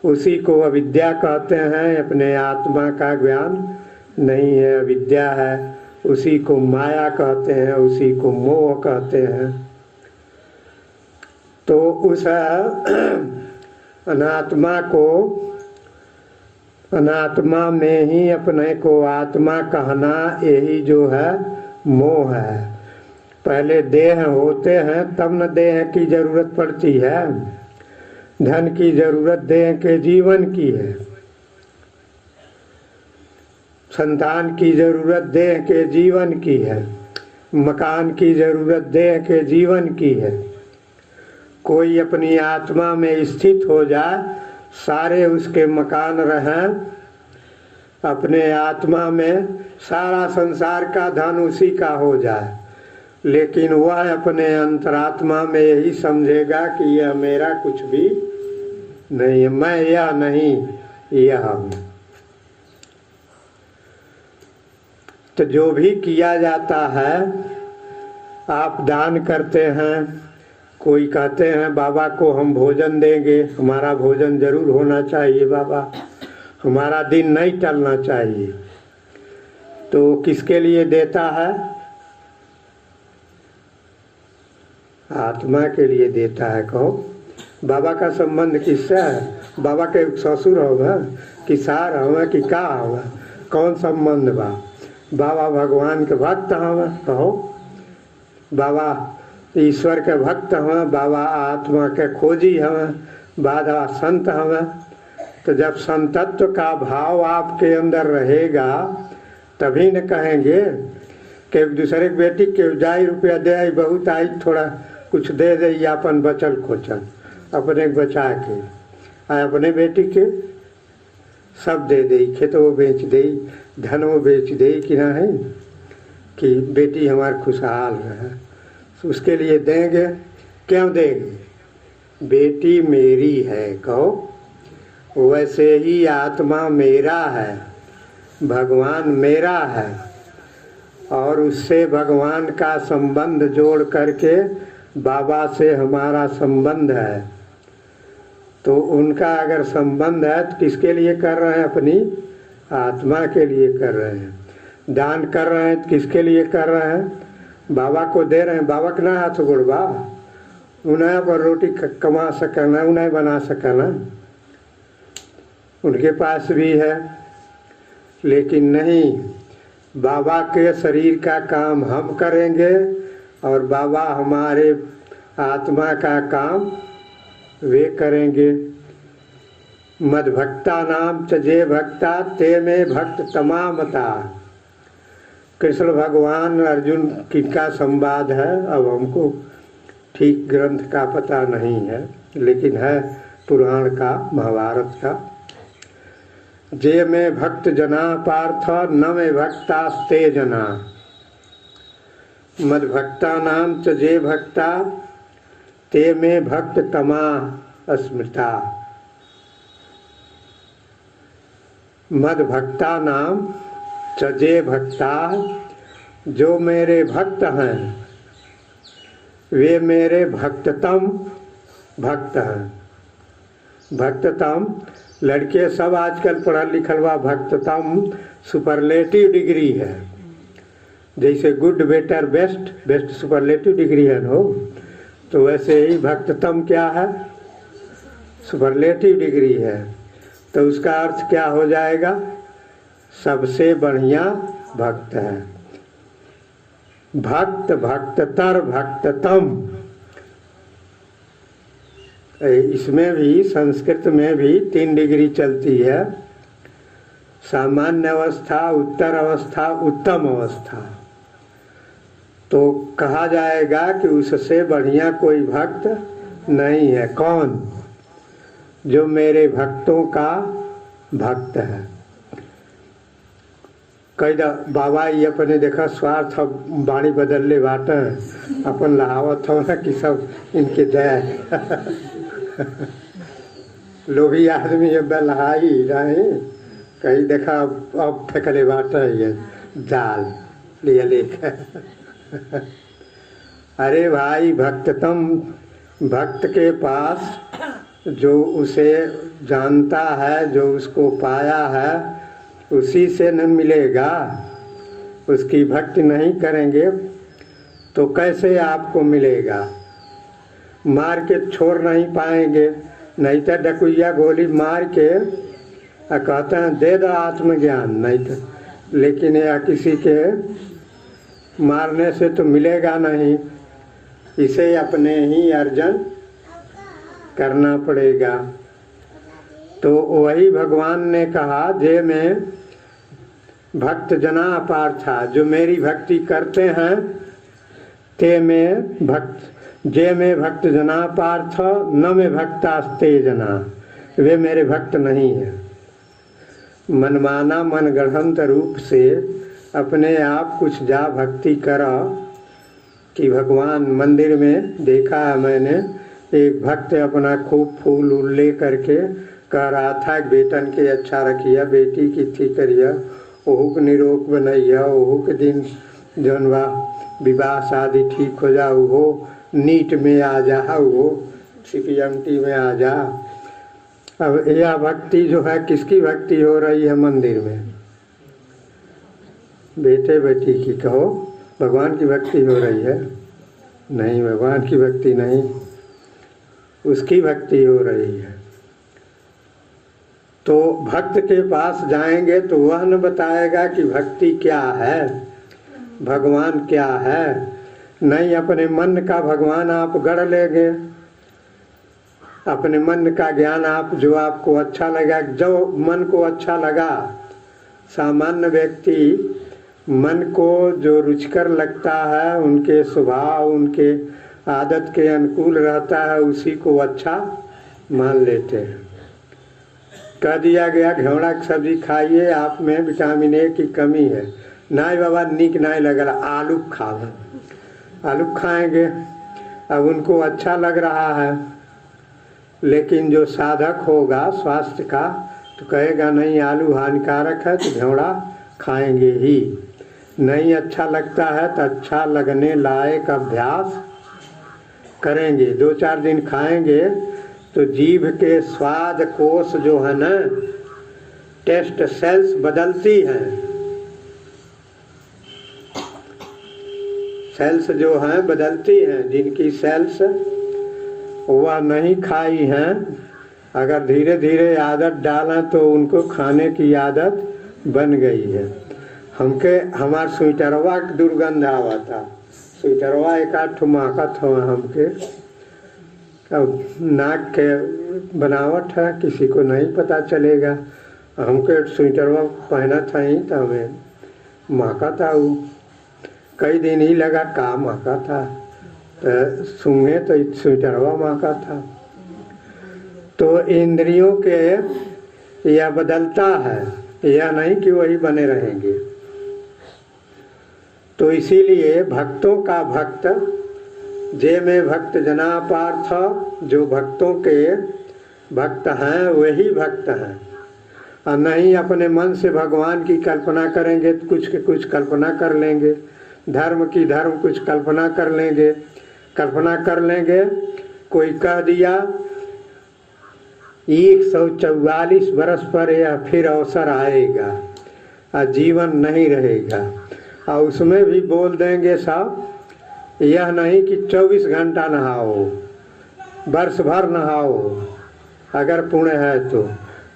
उसी को अविद्या कहते हैं। अपने आत्मा का ज्ञान नहीं है, अविद्या है। उसी को माया कहते हैं, उसी को मोह कहते हैं। तो उस अनात्मा को, अनात्मा में ही अपने को आत्मा कहना, यही जो है मोह है। पहले देह होते हैं तब न देह की जरूरत पड़ती है। धन की जरूरत देह के जीवन की है। संतान की जरूरत देह के जीवन की है। मकान की जरूरत देह के जीवन की है। कोई अपनी आत्मा में स्थित हो जाए, सारे उसके मकान रहें। अपने आत्मा में सारा संसार का धन उसी का हो जाए, लेकिन वह अपने अंतरात्मा में यही समझेगा कि यह मेरा कुछ भी नहीं है, मैं यह नहीं, यह हूँ। तो जो भी किया जाता है, आप दान करते हैं, कोई कहते हैं बाबा को हम भोजन देंगे, हमारा भोजन जरूर होना चाहिए बाबा, हमारा दिन नहीं टलना चाहिए। तो किसके लिए देता है? आत्मा के लिए देता है। कहो बाबा का संबंध किससे है? बाबा के ससुर होगा कि सार होगा कि का होगा? कौन संबंध बा? बाबा भगवान के भक्त होगा। कहो बाबा ईश्वर के भक्त हमें, बाबा आत्मा के खोजी हमें, बाबा संत हमें। तो जब संतत्व का भाव आपके अंदर रहेगा, तभी न कहेंगे कि दूसरे की बेटी के जाई रुपया दे आई, बहुत आई, थोड़ा कुछ दे दे, अपन बचल खोचल अपने बचा के अपने बेटी के सब दे दे, खेतों बेच दे, धनों बेच दे कि ना है कि बेटी हमार खुशहाल है। उसके लिए देंगे। क्यों देंगे? बेटी मेरी है। कहो वैसे ही आत्मा मेरा है, भगवान मेरा है, और उससे भगवान का संबंध जोड़ करके बाबा से हमारा संबंध है। तो उनका अगर संबंध है तो किसके लिए कर रहे हैं? अपनी आत्मा के लिए कर रहे हैं। दान कर रहे हैं तो किसके लिए कर रहे हैं? बाबा को दे रहे हैं। बाबा के ना हाथ गुड़बा, उन्हें पर रोटी कमा सकना, उन्हें बना सकना, उनके पास भी है। लेकिन नहीं, बाबा के शरीर का काम हम करेंगे और बाबा हमारे आत्मा का काम वे करेंगे। मद भक्ता नाम चजे भक्ता ते में भक्त तमामता। कृष्ण भगवान अर्जुन किनका संवाद है, अब हमको ठीक ग्रंथ का पता नहीं है, लेकिन है पुराण का, महाभारत का। जे में भक्त जना पार्थ न में भक्तास्ते जना। मद भक्ता नाम च जे भक्ता ते में भक्त तमा अस्मृता। मद भक्ता नाम च जे भक्ता, जो मेरे भक्त हैं वे मेरे भक्ततम भक्त हैं। भक्ततम लड़के सब आजकल पढ़ल लिखल बा, भक्ततम सुपरलेटिव डिग्री है। जैसे good, better, best, best superlative degree है नो, तो वैसे ही भक्ततम क्या है? सुपरलेटिव डिग्री है। तो उसका अर्थ क्या हो जाएगा? सबसे बढ़िया भक्त है। भक्त, भक्ततर, भक्ततम। इसमें भी, संस्कृत में भी 3 डिग्री चलती है। सामान्य अवस्था, उत्तर अवस्था, उत्तम अवस्था। तो कहा जाएगा कि उससे बढ़िया कोई भक्त नहीं है। कौन? जो मेरे भक्तों का भक्त है। कई बाबा ये अपने देखा स्वार्थ बाणी बदल ले बाटे अपन लहावत हो ना कि सब इनके दया लोभी आदमी ये बलहाई रहे। कहीं देखा अब फेंकले बाटे ये जाल लिए लेके अरे भाई, भक्ततम भक्त के पास जो उसे जानता है, जो उसको पाया है, उसी से न मिलेगा। उसकी भक्ति नहीं करेंगे तो कैसे आपको मिलेगा? मार के छोड़ नहीं पाएंगे। नहीं तो डकुइया गोली मार के कहते हैं दे दो आत्मज्ञान, नहीं तो लेकिन या किसी के मारने से तो मिलेगा नहीं। इसे अपने ही अर्जन करना पड़ेगा। तो वही भगवान ने कहा, जे में भक्त जना अपार था, जो मेरी भक्ति करते हैं ते में भक्त, जे में भक्त जना पार्थ न में भक्तास्ते जना, वे मेरे भक्त नहीं है। मनमाना मनगढ़ंत रूप से अपने आप कुछ जा भक्ति करो कि भगवान मंदिर में देखा है मैंने, एक भक्त अपना खूब फूल ले करके कह रहा था कि बेटन के अच्छा रखिया, बेटी की थी करिया, ओहू के निरोग बनैया, ओहू के दिन जौन बा विवाह शादी ठीक हो जा, वो नीट में आ जा, वो CPMT में आ जा। अब यह भक्ति जो है किसकी भक्ति हो रही है मंदिर में? बेटे बेटी की कहो, भगवान की भक्ति हो रही है? नहीं, भगवान की भक्ति नहीं, उसकी भक्ति हो रही है। तो भक्त के पास जाएंगे तो वह न बताएगा कि भक्ति क्या है, भगवान क्या है। नहीं, अपने मन का भगवान आप गढ़ लेंगे, अपने मन का ज्ञान आप, जो आपको अच्छा लगा, जो मन को अच्छा लगा। सामान्य व्यक्ति मन को जो रुचिकर लगता है, उनके स्वभाव, उनके आदत के अनुकूल रहता है, उसी को अच्छा मान लेते हैं। कह दिया गया घेवड़ा की सब्जी खाइए, आप में विटामिन ए की कमी है, नहीं बाबा नीक नहीं लगल, आलू खाओ, आलू खाएंगे। अब उनको अच्छा लग रहा है, लेकिन जो साधक होगा स्वास्थ्य का तो कहेगा नहीं आलू हानिकारक है, तो घेवड़ा खाएंगे ही। नहीं अच्छा लगता है तो अच्छा लगने लायक अभ्यास करेंगे, 2-4 दिन खाएंगे तो जीभ के स्वाद कोष जो है ना, टेस्ट सेल्स बदलती हैं। सेल्स जो हैं बदलती हैं, जिनकी सेल्स वह नहीं खाई हैं, अगर धीरे धीरे आदत डालें तो उनको खाने की आदत बन गई है। हमके हमार स्वेटरवा दुर्गंध आवा था, स्वेटरवा एक आध ठुमाकत हो हमके। अब नाक के बनावट है, किसी को नहीं पता चलेगा। हमके स्वेटरवा पहना था ही तो हमें माका था, वो कई दिन ही लगा का माका था, तो सूंघे तो स्वेटरवा माका था। तो इंद्रियों के यह बदलता है, यह नहीं कि वही बने रहेंगे। तो इसीलिए भक्तों का भक्त, जे में भक्त जना पार्थ, जो भक्तों के भक्त हैं वही भक्त हैं। और नहीं अपने मन से भगवान की कल्पना करेंगे तो कुछ के कुछ कल्पना कर लेंगे, धर्म की धर्म कुछ कल्पना कर लेंगे, कल्पना कर लेंगे। कोई कह दिया 144 बरस पर यह फिर अवसर आएगा और जीवन नहीं रहेगा, और उसमें भी बोल देंगे साहब यह नहीं कि 24 घंटा नहाओ, वर्ष भर नहाओ, अगर पुण्य है तो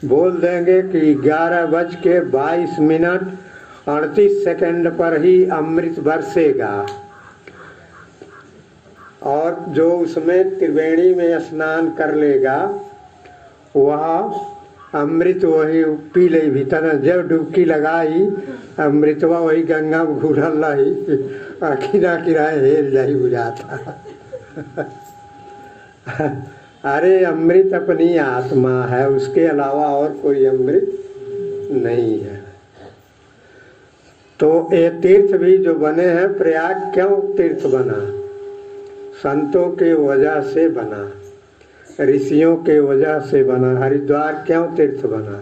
बोल देंगे कि 11:22:38 पर ही अमृत बरसेगा। और जो उसमें त्रिवेणी में स्नान कर लेगा वह अमृत वही पी ले भीतर, जब डुबकी लगाई अमृतवा वही गंगा में घूरल रही, किना किराए हेल जाई बुझाता। अरे अमृत अपनी आत्मा है, उसके अलावा और कोई अमृत नहीं है। तो ये तीर्थ भी जो बने हैं, प्रयाग क्यों तीर्थ बना? संतों के वजह से बना, ऋषियों के वजह से बना। हरिद्वार क्यों तीर्थ बना?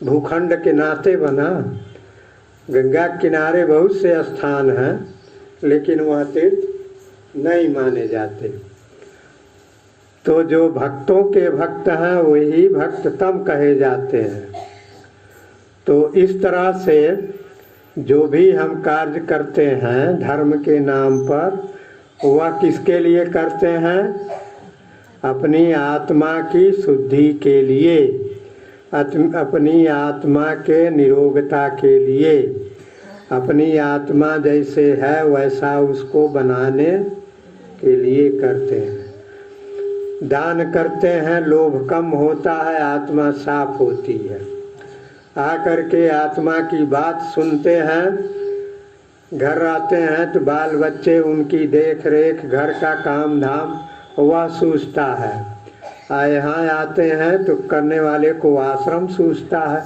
भूखंड के नाते बना। गंगा किनारे बहुत से स्थान हैं, लेकिन वह तीर्थ नहीं माने जाते। तो जो भक्तों के भक्त हैं वही भक्ततम कहे जाते हैं। तो इस तरह से जो भी हम कार्य करते हैं धर्म के नाम पर, वह किसके लिए करते हैं? अपनी आत्मा की शुद्धि के लिए, अपनी आत्मा के निरोगता के लिए, अपनी आत्मा जैसे है वैसा उसको बनाने के लिए करते हैं। दान करते हैं, लोभ कम होता है, आत्मा साफ होती है। आकर के आत्मा की बात सुनते हैं, घर आते हैं तो बाल बच्चे उनकी देख रेख, घर का काम धाम वह सूझता है। यहाँ आते हैं तो करने वाले को आश्रम सूझता है।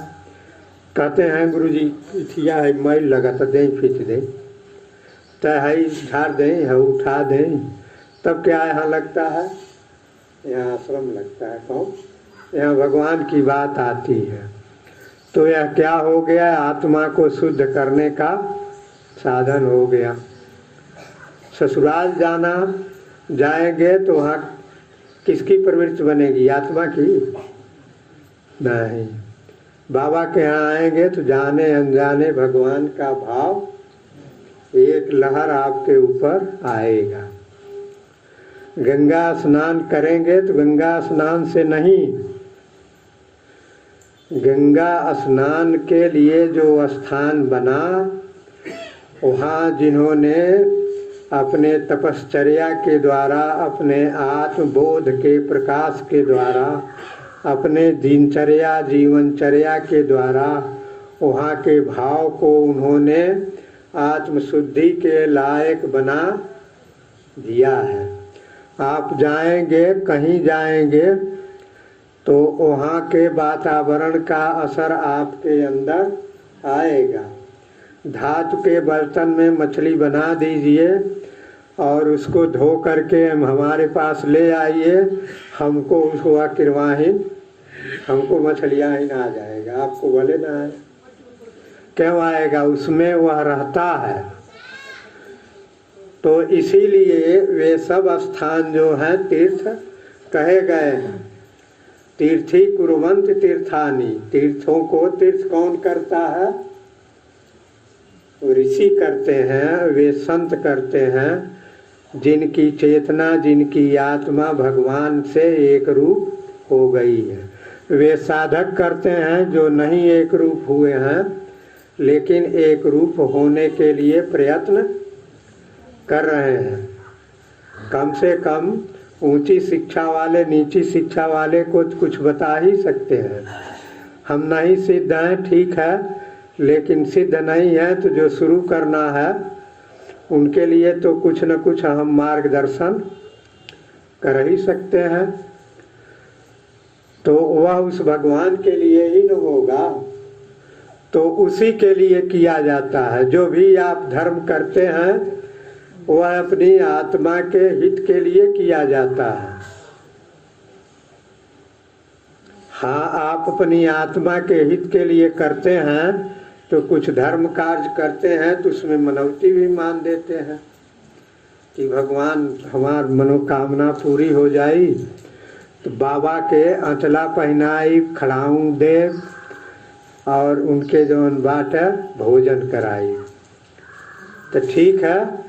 कहते हैं गुरुजी इथिया है मैल लगा तो दें फिट दें, तो है झाड़ दें, है उठा दें, तब क्या यहाँ लगता है? यहाँ आश्रम लगता है। कौन? यहाँ भगवान की बात आती है। तो यह क्या हो गया? आत्मा को शुद्ध करने का साधन हो गया। ससुराल जाना जाएंगे तो वहाँ किसकी प्रवृत्ति बनेगी? आत्मा की नहीं। बाबा के यहाँ आएंगे तो जाने अनजाने भगवान का भाव एक लहर आपके ऊपर आएगा। गंगा स्नान करेंगे तो गंगा स्नान से नहीं, गंगा स्नान के लिए जो स्थान बना, वहाँ जिन्होंने अपने तपश्चर्या के द्वारा, अपने आत्मबोध के प्रकाश के द्वारा, अपने दिनचर्या जीवनचर्या के द्वारा वहाँ के भाव को उन्होंने आत्मशुद्धि के लायक बना दिया है। आप जाएंगे, कहीं जाएंगे तो वहाँ के वातावरण का असर आपके अंदर आएगा। धातु के बर्तन में मछली बना दीजिए और उसको धो करके हमारे पास ले आइए, हमको उसको किरवाहीन, हमको मछलियाँ आ जाएगा, आपको भले ना आए। क्यों आएगा? उसमें वह रहता है। तो इसीलिए वे सब स्थान जो हैं तीर्थ कहे गए हैं। तीर्थी कुर्वन्त तीर्थानि, तीर्थों को तीर्थ कौन करता है? ऋषि करते हैं, वे संत करते हैं जिनकी चेतना, जिनकी आत्मा भगवान से एक रूप हो गई है। वे साधक करते हैं जो नहीं एक रूप हुए हैं, लेकिन एक रूप होने के लिए प्रयत्न कर रहे हैं। कम से कम ऊंची शिक्षा वाले नीची शिक्षा वाले को कुछ बता ही सकते हैं। हम नहीं सिद्ध हैं, ठीक है, लेकिन सिद्ध नहीं है तो जो शुरू करना है उनके लिए तो कुछ न कुछ हम मार्गदर्शन कर ही सकते हैं। तो वह उस भगवान के लिए ही न होगा, तो उसी के लिए किया जाता है। जो भी आप धर्म करते हैं वह अपनी आत्मा के हित के लिए किया जाता है। हाँ, आप अपनी आत्मा के हित के लिए करते हैं तो कुछ धर्म कार्य करते हैं तो उसमें मनौती भी मान देते हैं कि भगवान हमार मनोकामना पूरी हो जाई, तो बाबा के अंचला पहनाई, खड़ाऊं दे और उनके जौन बाट भोजन कराई। तो ठीक है,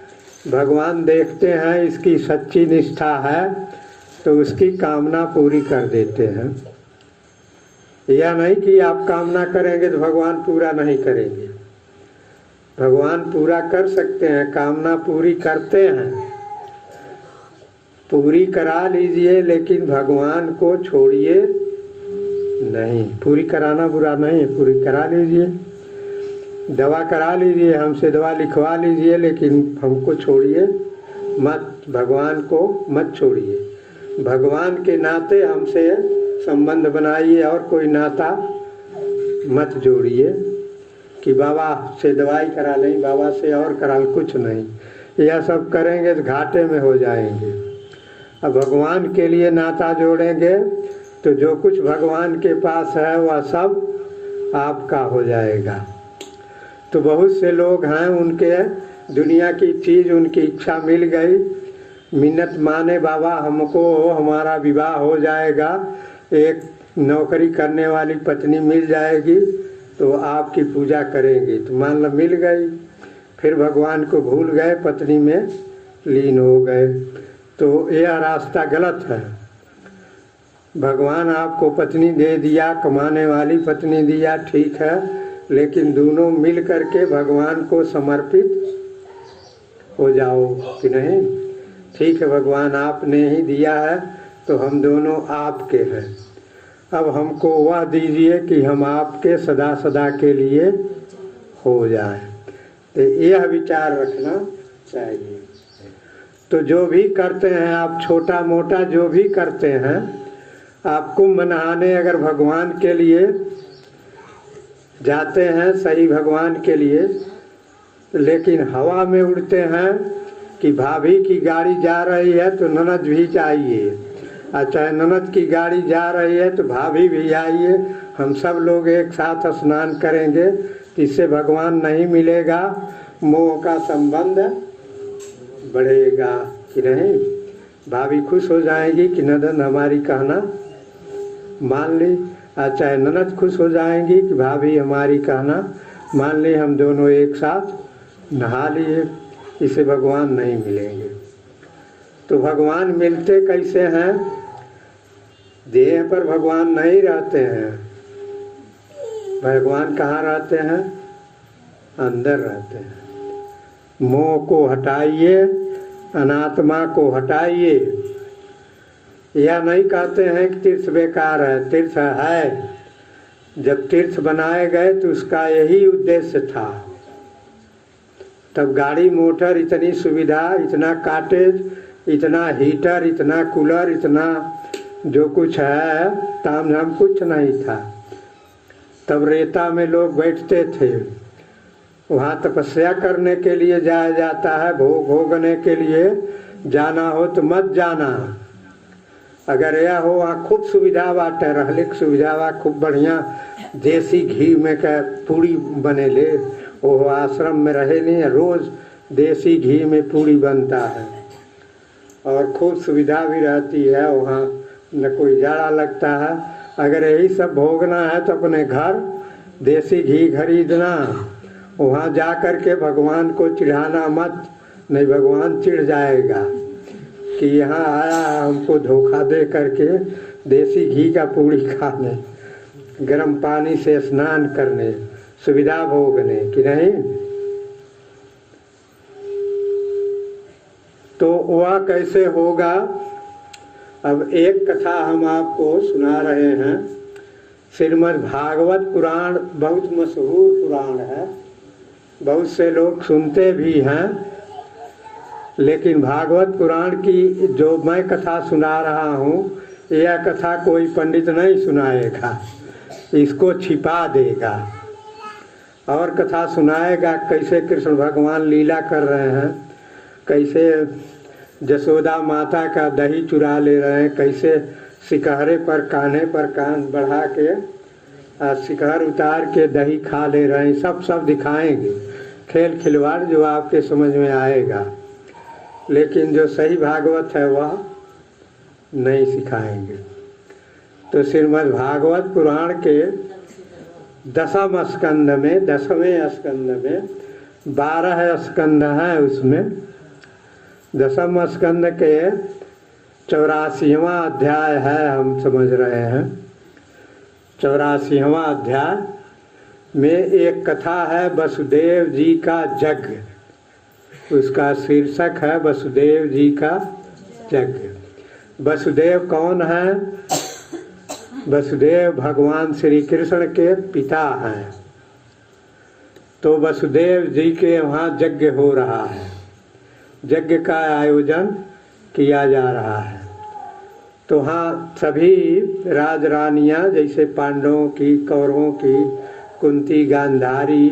भगवान देखते हैं इसकी सच्ची निष्ठा है तो उसकी कामना पूरी कर देते हैं। यह नहीं कि आप कामना करेंगे तो भगवान पूरा नहीं करेंगे। भगवान पूरा कर सकते हैं, कामना पूरी करते हैं, पूरी करा लीजिए, लेकिन भगवान को छोड़िए नहीं, पूरी कराना बुरा नहीं है, पूरी करा लीजिए, दवा करा लीजिए, हमसे दवा लिखवा लीजिए, लेकिन हमको छोड़िए मत, भगवान को मत छोड़िए। भगवान के नाते हमसे संबंध बनाइए और कोई नाता मत जोड़िए कि बाबा से दवाई करा लें, बाबा से और करा लें, कुछ नहीं। यह सब करेंगे तो घाटे में हो जाएंगे। अब भगवान के लिए नाता जोड़ेंगे तो जो कुछ भगवान के पास है वह सब आपका हो जाएगा। तो बहुत से लोग हैं, उनके दुनिया की चीज़, उनकी इच्छा मिल गई, मिन्नत माने बाबा हमको हमारा विवाह हो जाएगा, एक नौकरी करने वाली पत्नी मिल जाएगी तो आपकी पूजा करेंगे। तो मान लो मिल गई, फिर भगवान को भूल गए, पत्नी में लीन हो गए, तो यह रास्ता गलत है। भगवान आपको पत्नी दे दिया, कमाने वाली पत्नी दिया, ठीक है, लेकिन दोनों मिल करके भगवान को समर्पित हो जाओ कि नहीं। ठीक है, भगवान आपने ही दिया है तो हम दोनों आपके हैं, अब हमको वह दीजिए कि हम आपके सदा सदा के लिए हो जाए। तो यह विचार रखना चाहिए। तो जो भी करते हैं आप, छोटा मोटा जो भी करते हैं, आप कुंभ नहाने अगर भगवान के लिए जाते हैं, सही भगवान के लिए, लेकिन हवा में उड़ते हैं कि भाभी की गाड़ी जा रही है तो ननद भी चाहिए, अच्छा ननद की गाड़ी जा रही है तो भाभी भी आइए, हम सब लोग एक साथ स्नान करेंगे, इससे भगवान नहीं मिलेगा, मोह का संबंध बढ़ेगा कि नहीं। भाभी खुश हो जाएगी कि ननद हमारी कहना मान ली, अच्छा ननद खुश हो जाएंगी कि भाभी हमारी कहना मान ली, हम दोनों एक साथ नहा लिए, इसे भगवान नहीं मिलेंगे। तो भगवान मिलते कैसे हैं? देह पर भगवान नहीं रहते हैं। भगवान कहाँ रहते हैं? अंदर रहते हैं। मोह को हटाइए, अनात्मा को हटाइए। यह नहीं कहते हैं कि तीर्थ बेकार है, तीर्थ है। जब तीर्थ बनाए गए तो उसका यही उद्देश्य था। तब गाड़ी मोटर, इतनी सुविधा, इतना काटेज, इतना हीटर, इतना कूलर, इतना जो कुछ है ताम झाम कुछ नहीं था। तब रेता में लोग बैठते थे, वहाँ तपस्या करने के लिए जाया जाता है, भोग भोगने के लिए जाना हो तो मत जाना। अगर यह हो वहाँ खूब सुविधा बाटे, रहलिक सुविधा बा, खूब बढ़िया देसी घी में का पूड़ी बने ले, वो आश्रम में रहे नहीं, रोज़ देसी घी में पूड़ी बनता है और खूब सुविधा भी रहती है, वहाँ न कोई जाड़ा लगता है। अगर यही सब भोगना है तो अपने घर देसी घी खरीदना, वहाँ जा कर के भगवान को चिढ़ाना मत, नहीं भगवान चिढ़ जाएगा कि यहाँ आया हमको धोखा दे करके देसी घी का पूड़ी खाने, गर्म पानी से स्नान करने, सुविधा भोगने कि नहीं। तो वह कैसे होगा? अब एक कथा हम आपको सुना रहे हैं। श्रीमद् भागवत पुराण बहुत मशहूर पुराण है, बहुत से लोग सुनते भी हैं, लेकिन भागवत पुराण की जो मैं कथा सुना रहा हूँ, यह कथा कोई पंडित नहीं सुनाएगा, इसको छिपा देगा और कथा सुनाएगा कैसे कृष्ण भगवान लीला कर रहे हैं, कैसे जसोदा माता का दही चुरा ले रहे हैं, कैसे सिकहरे पर कान्हे पर कान बढ़ा के सिकहर उतार के दही खा ले रहे हैं, सब दिखाएंगे, खेल खिलवाड़ जो आपके समझ में आएगा। लेकिन जो सही भागवत है वह नहीं सिखाएंगे। तो श्रीमद् भागवत पुराण के 10वें स्कंद में 12 स्कंद हैं, उसमें 10वें स्कंद के 84वां अध्याय है, हम समझ रहे हैं। 84वां अध्याय में एक कथा है वसुदेव जी का यज्ञ, उसका शीर्षक है वसुदेव जी का यज्ञ। वसुदेव कौन है? वसुदेव भगवान श्री कृष्ण के पिता हैं। तो वसुदेव जी के वहाँ यज्ञ हो रहा है, यज्ञ का आयोजन किया जा रहा है। तो वहाँ सभी राज रानियाँ जैसे पांडवों की, कौरवों की, कुंती, गांधारी,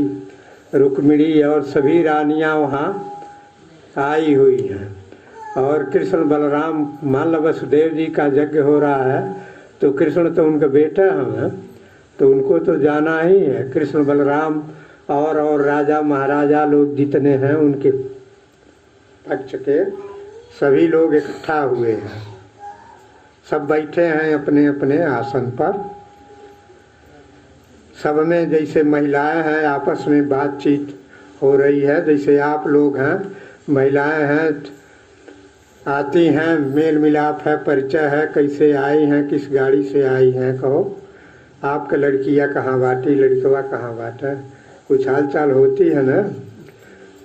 रुक्मिणी और सभी रानियाँ वहाँ आई हुई हैं। और कृष्ण बलराम, मान लो वसुदेव जी का यज्ञ हो रहा है तो कृष्ण तो उनका बेटा हैं, तो उनको तो जाना ही है। कृष्ण बलराम और राजा महाराजा लोग जितने हैं उनके पक्ष के सभी लोग इकट्ठा हुए हैं, सब बैठे हैं अपने अपने आसन पर। सब में जैसे महिलाएं हैं आपस में बातचीत हो रही है, जैसे आप लोग हैं, महिलाएं हैं, आती हैं, मेल मिलाप है, परिचय है, कैसे आई हैं, किस गाड़ी से आई हैं, कहो आपका लड़कियां कहाँ बाटी, लड़कवा कहाँ बाटा, कुछ हाल चाल होती है ना।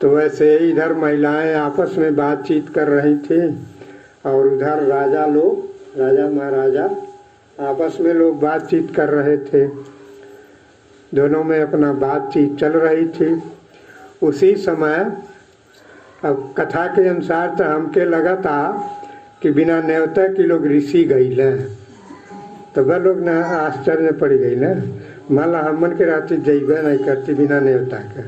तो वैसे इधर महिलाएं आपस में बातचीत कर रही थी और उधर राजा लोग, राजा महाराजा आपस में लोग बातचीत कर रहे थे। दोनों में अपना बातचीत चल रही थी। उसी समय अब कथा के अनुसार तो हमके लगा था कि बिना न्योता के लोग ऋषि गईले, तो वह लोग ना आश्चर्य पड़ गई ना, मान ला हमन के राती जैबे नहीं करती बिना न्योता के,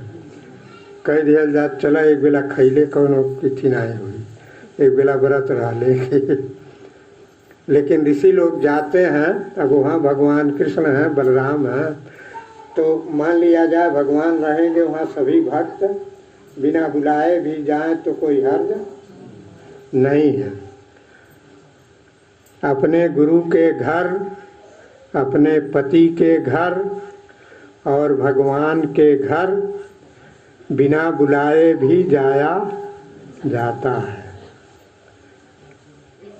कह दिया जात चला एक बेला खैले कौनो किथी नहीं हुई, एक बेला व्रत रह ले। लेकिन ऋषि लोग जाते हैं, अब वहाँ भगवान कृष्ण हैं, बलराम हैं, तो मान लिया जाए भगवान रहेंगे वहाँ, सभी भक्त बिना बुलाए भी जाएं तो कोई हर्ज नहीं है। अपने गुरु के घर, अपने पति के घर और भगवान के घर बिना बुलाए भी जाया जाता है।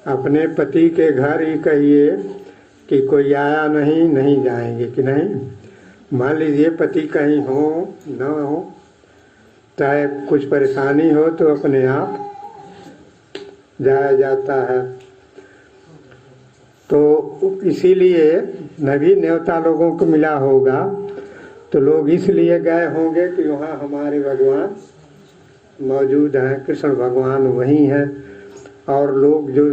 अपने पति के घर ही कहिए कि कोई आया नहीं, नहीं जाएंगे कि नहीं। मान लीजिए पति कहीं हो न हो, चाहे कुछ परेशानी हो तो अपने आप जाया जाता है। तो इसीलिए नभी न्योता लोगों को मिला होगा, तो लोग इसलिए गए होंगे कि वहाँ हमारे भगवान मौजूद हैं, कृष्ण भगवान वहीं हैं। और लोग जो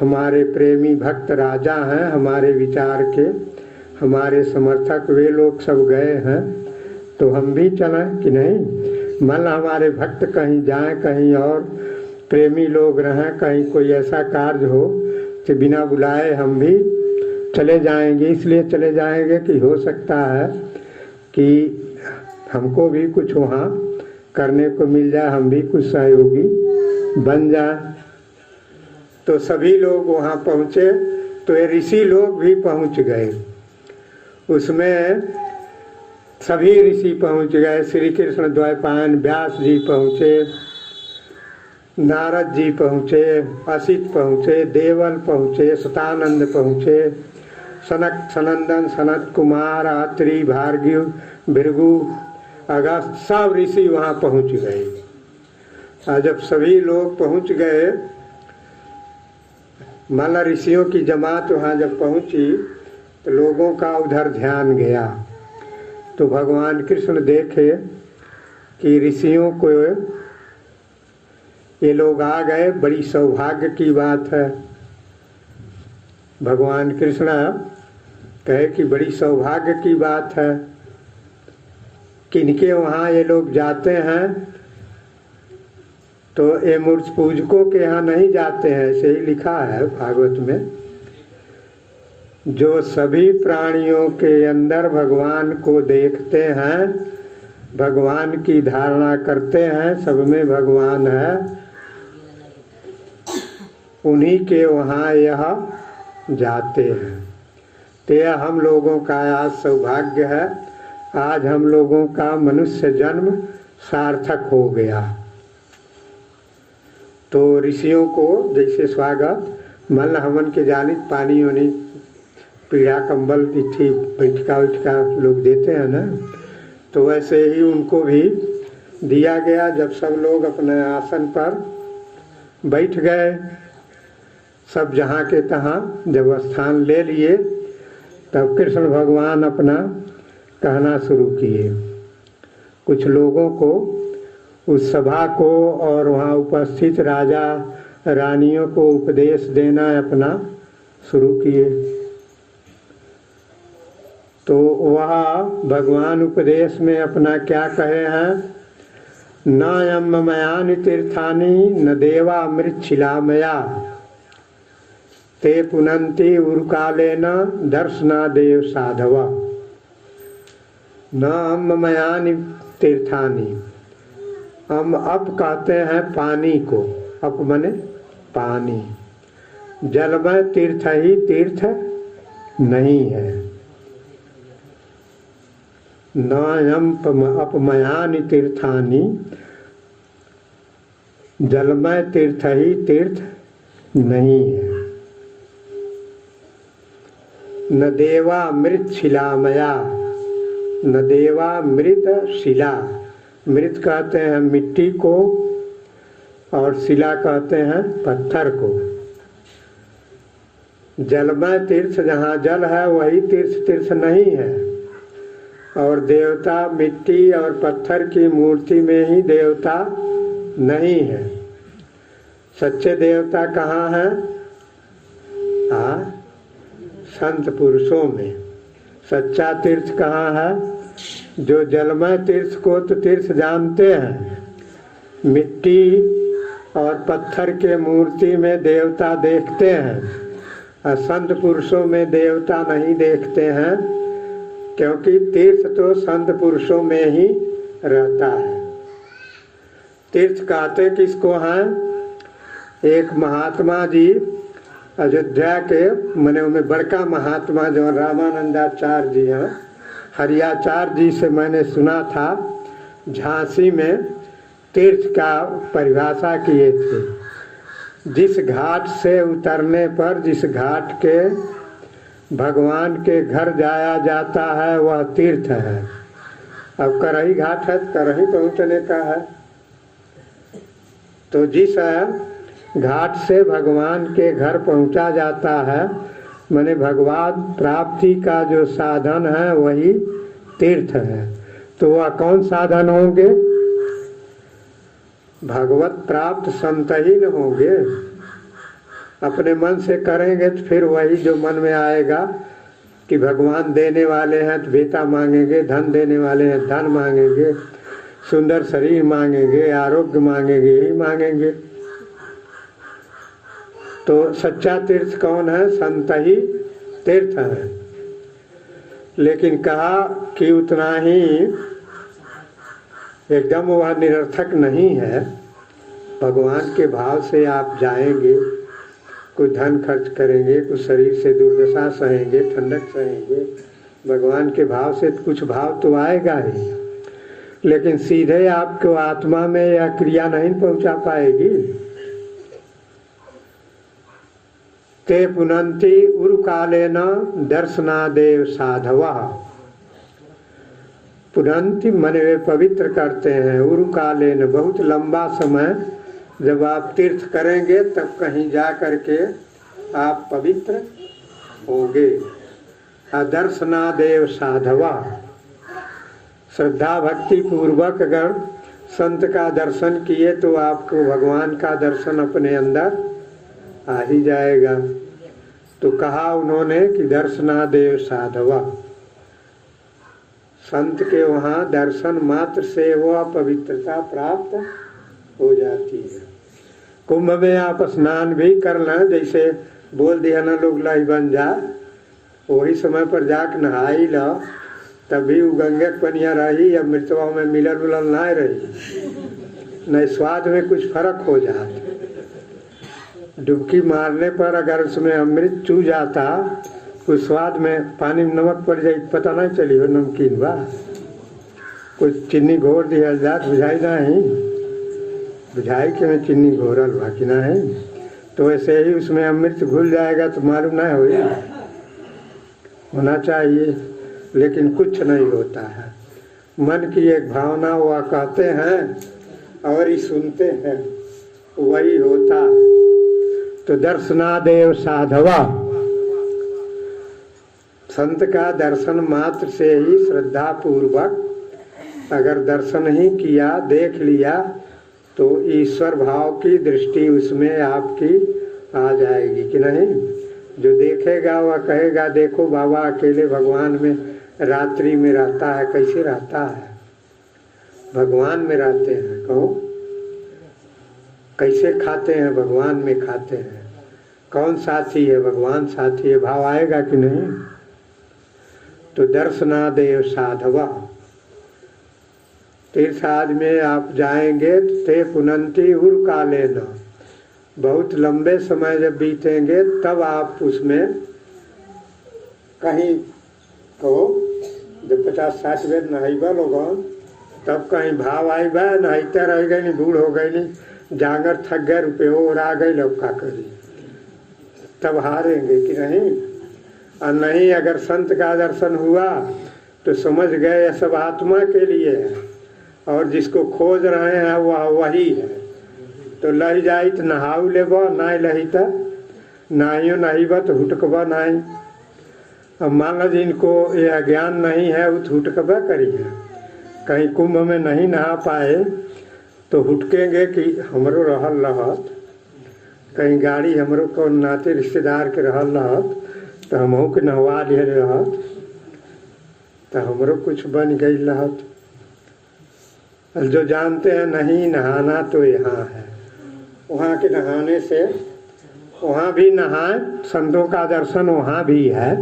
हमारे प्रेमी भक्त राजा हैं, हमारे विचार के, हमारे समर्थक, वे लोग सब गए हैं, तो हम भी चलें कि नहीं। मान हमारे भक्त कहीं जाएं, कहीं और प्रेमी लोग रहें, कहीं कोई ऐसा कार्य हो कि बिना बुलाए हम भी चले जाएंगे। इसलिए चले जाएंगे कि हो सकता है कि हमको भी कुछ वहाँ करने को मिल जाए, हम भी कुछ सहयोगी बन जाए। तो सभी लोग वहाँ पहुँचे, तो ये ऋषि लोग भी पहुँच गए। उसमें सभी ऋषि पहुँच गए। श्री कृष्ण द्वैपायन व्यास जी पहुँचे, नारद जी पहुँचे, असित पहुँचे, देवल पहुँचे, सतानंद पहुँचे, सनक सनंदन, सनत कुमार, अत्रि, भार्गव, भृगु, अगस्त, सब ऋषि वहाँ पहुँच गए। और जब सभी लोग पहुँच गए, माला ऋषियों की जमात वहाँ जब पहुँची तो लोगों का उधर ध्यान गया। तो भगवान कृष्ण देखे कि ऋषियों को ये लोग आ गए, बड़ी सौभाग्य की बात है। भगवान कृष्ण कहे कि बड़ी सौभाग्य की बात है कि इनके वहाँ ये लोग जाते हैं, तो ये मूर्ति पूजकों के यहाँ नहीं जाते हैं। ऐसे ही लिखा है भागवत में, जो सभी प्राणियों के अंदर भगवान को देखते हैं, भगवान की धारणा करते हैं, सब में भगवान है, उन्हीं के वहाँ यह जाते हैं। तो यह हम लोगों का आज सौभाग्य है, आज हम लोगों का मनुष्य जन्म सार्थक हो गया। तो ऋषियों को जैसे स्वागत, मन हमन के जानित पानी वानी, पीढ़ा, कंबल, इठी, बैठका उठका लोग देते हैं ना, तो वैसे ही उनको भी दिया गया। जब सब लोग अपने आसन पर बैठ गए, सब जहाँ के तहाँ जब स्थान ले लिए, तब कृष्ण भगवान अपना कहना शुरू किए। कुछ लोगों को, उस सभा को और वहाँ उपस्थित राजा रानियों को उपदेश देना अपना शुरू किए। तो वह भगवान उपदेश में अपना क्या कहे हैं, न यममयानि तीर्थानि न देवा मृच्छिलामया ते पुनन्ति उरुकालेन दर्शनादेव साधवा। न अम्मयानि तीर्थानि, हम अप कहते हैं पानी को, अप मने पानी। जलमय तीर्थ ही तीर्थ नहीं है। न अपमयानि तीर्थानि, जलमय तीर्थ ही तीर्थ नहीं है। न देवा मृत शिलामया, न देवा मृत शिला, मृत कहते हैं मिट्टी को और शिला कहते हैं पत्थर को। जलमय तीर्थ जहाँ जल है वही तीर्थ नहीं है। और देवता मिट्टी और पत्थर की मूर्ति में ही देवता नहीं है। सच्चे देवता कहाँ हैं? संत पुरुषों में। सच्चा तीर्थ कहाँ है? जो जलमय तीर्थ को तो तीर्थ जानते हैं, मिट्टी और पत्थर के मूर्ति में देवता देखते हैं, और संत पुरुषों में देवता नहीं देखते हैं, क्योंकि तीर्थ तो संत पुरुषों में ही रहता है। तीर्थ कहते किसको हैं? एक महात्मा जी अयोध्या के मने में बड़का महात्मा जो रामानंदाचार्य जी हैं, हरियाचार्य जी से मैंने सुना था, झांसी में तीर्थ का परिभाषा किए थे। जिस घाट से उतरने पर, जिस घाट के भगवान के घर जाया जाता है वह तीर्थ है। अब करही घाट है, करही पहुँचने का है, तो जिस घाट से भगवान के घर पहुँचा जाता है, माने भगवान प्राप्ति का जो साधन है वही तीर्थ है। तो वह कौन साधन होंगे? भगवत प्राप्त संत ही न होंगे। अपने मन से करेंगे तो फिर वही जो मन में आएगा कि भगवान देने वाले हैं तो बेटा मांगेंगे, धन देने वाले हैं धन मांगेंगे, सुंदर शरीर मांगेंगे, आरोग्य मांगेंगे, यही मांगेंगे। तो सच्चा तीर्थ कौन है? संत ही तीर्थ है। लेकिन कहा कि उतना ही एकदम वह निरर्थक नहीं है। भगवान के भाव से आप जाएंगे, कुछ धन खर्च करेंगे, कुछ शरीर से दुर्दशा सहेंगे, ठंडक सहेंगे, भगवान के भाव से कुछ भाव तो आएगा ही, लेकिन सीधे आपको आत्मा में यह क्रिया नहीं पहुंचा पाएगी। ते पुनन्ति उरुकालेन दर्शनादेव साधवा। पुनन्ति मने वे पवित्र करते हैं, उरुकालेन बहुत लंबा समय जब आप तीर्थ करेंगे तब कहीं जा करके आप पवित्र होंगे। दर्शनादेव साधवा, श्रद्धा भक्ति पूर्वक अगर संत का दर्शन किए तो आपको भगवान का दर्शन अपने अंदर आ ही जाएगा। तो कहा उन्होंने कि दर्शनादेव साधवा, संत के वहाँ दर्शन मात्र से वह पवित्रता प्राप्त हो जाती है। कुंभ में आप स्नान भी कर लें, जैसे बोल दिया ना लोग लाई बन जा, वही समय पर जाके नहाई लो, तभी वो गंगे के पनिया रही या मृतवा में मिलल उलल ना रही, नहीं स्वाद में कुछ फर्क हो जाता। डुबकी मारने पर अगर उसमें अमृत चू जाता, कुछ स्वाद में पानी में नमक पड़ जाए पता नहीं चली हो नमकीन बा, कुछ चीनी घोर दिया जात बुझाई नहीं, बुझाई के में चीनी घोरल बाकी ना है। तो ऐसे ही उसमें अमृत घुल जाएगा तो मालूम नहीं होना चाहिए, लेकिन कुछ नहीं होता है। मन की एक भावना वह कहते हैं और ही सुनते हैं, वही होता है। तो दर्शनादेव साधवा, संत का दर्शन मात्र से ही श्रद्धा पूर्वक अगर दर्शन ही किया, देख लिया, तो ईश्वर भाव की दृष्टि उसमें आपकी आ जाएगी कि नहीं। जो देखेगा वह कहेगा देखो बाबा अकेले भगवान में रात्रि में रहता है। कैसे रहता है? भगवान में रहते हैं। कहो कैसे खाते हैं? भगवान में खाते हैं। कौन साथी है? भगवान साथी है। भाव आएगा कि नहीं? तो दर्शनादेव साधवा, तीर्थाद में आप जाएंगे ते पुनंती उर काले न, बहुत लंबे समय जब बीतेंगे तब आप उसमें कहीं कहो जब 50-60 बेर नहाइबा लोगन तब कहीं भाव आईबा, नहाइते रह गए नहीं, बूढ़ हो गए नहीं, जांगर थक गए, रुपये और आ गए, लोग का करी, तब हारेंगे कि नहीं। और नहीं अगर संत का दर्शन हुआ तो समझ गए यह सब आत्मा के लिए है और जिसको खोज रहे हैं वह वही है। तो लही जाई तो नहाऊ लेब, ना लही तो नाहियो नहीब तो हुटकबा नहीं। अब मान जिनको ये अज्ञान नहीं है वो हुटकबा करिए, कहीं कुंभ में नहीं नहा पाए तो हुटकेंगे कि हमरो रहल रहत, कहीं गाड़ी हमरो को नाते रिश्तेदार के रहल रहत तो हमहू के नहवा ले रहत तो हमरो कुछ बन गई रहत। जो जानते हैं नहीं नहाना तो यहाँ है, वहाँ के नहाने से वहाँ भी नहाए, संतों का दर्शन वहाँ भी है,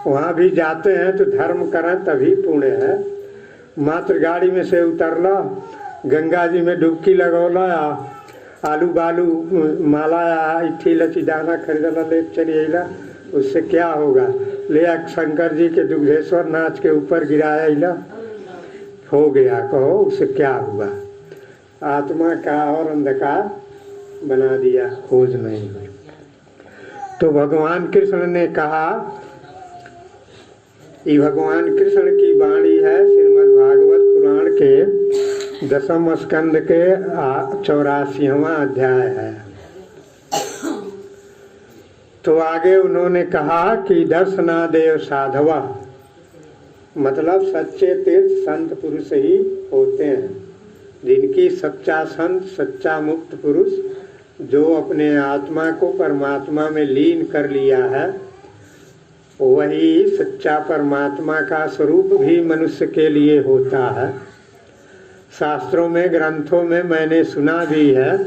वहाँ भी जाते हैं तो धर्म करें तभी पुण्य है। मात्र गाड़ी में से उतरला, गंगा जी में डुबकी लगौला, आलू बालू माला या इट्ठी लची दाना खरीदला ले चली अला, उससे क्या होगा। ले शंकर जी के दुग्धेश्वर नाच के ऊपर गिराया अला, हो गया, कहो उससे क्या हुआ। आत्मा का और अंधकार बना दिया, खोज नहीं हुई। तो भगवान कृष्ण ने कहा, ये भगवान कृष्ण की वाणी है, श्रीमद् भागवत पुराण के 10वें स्कंद के 84वां अध्याय है। तो आगे उन्होंने कहा कि दर्शनादेव साधवा, मतलब सच्चे तीर्थ संत पुरुष ही होते हैं, जिनकी सच्चा संत, सच्चा मुक्त पुरुष जो अपने आत्मा को परमात्मा में लीन कर लिया है, वही सच्चा परमात्मा का स्वरूप भी मनुष्य के लिए होता है। शास्त्रों में, ग्रंथों में मैंने सुना भी है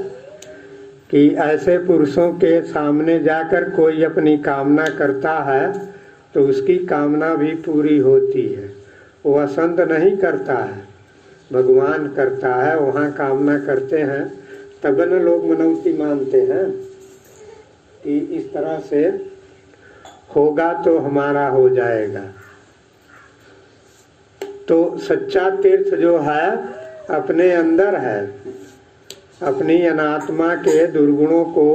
कि ऐसे पुरुषों के सामने जाकर कोई अपनी कामना करता है तो उसकी कामना भी पूरी होती है। वह संत नहीं करता है, भगवान करता है। वहाँ कामना करते हैं तब न लोग मनौती मानते हैं कि इस तरह से होगा तो हमारा हो जाएगा। तो सच्चा तीर्थ जो है अपने अंदर है, अपनी अनात्मा के दुर्गुणों को,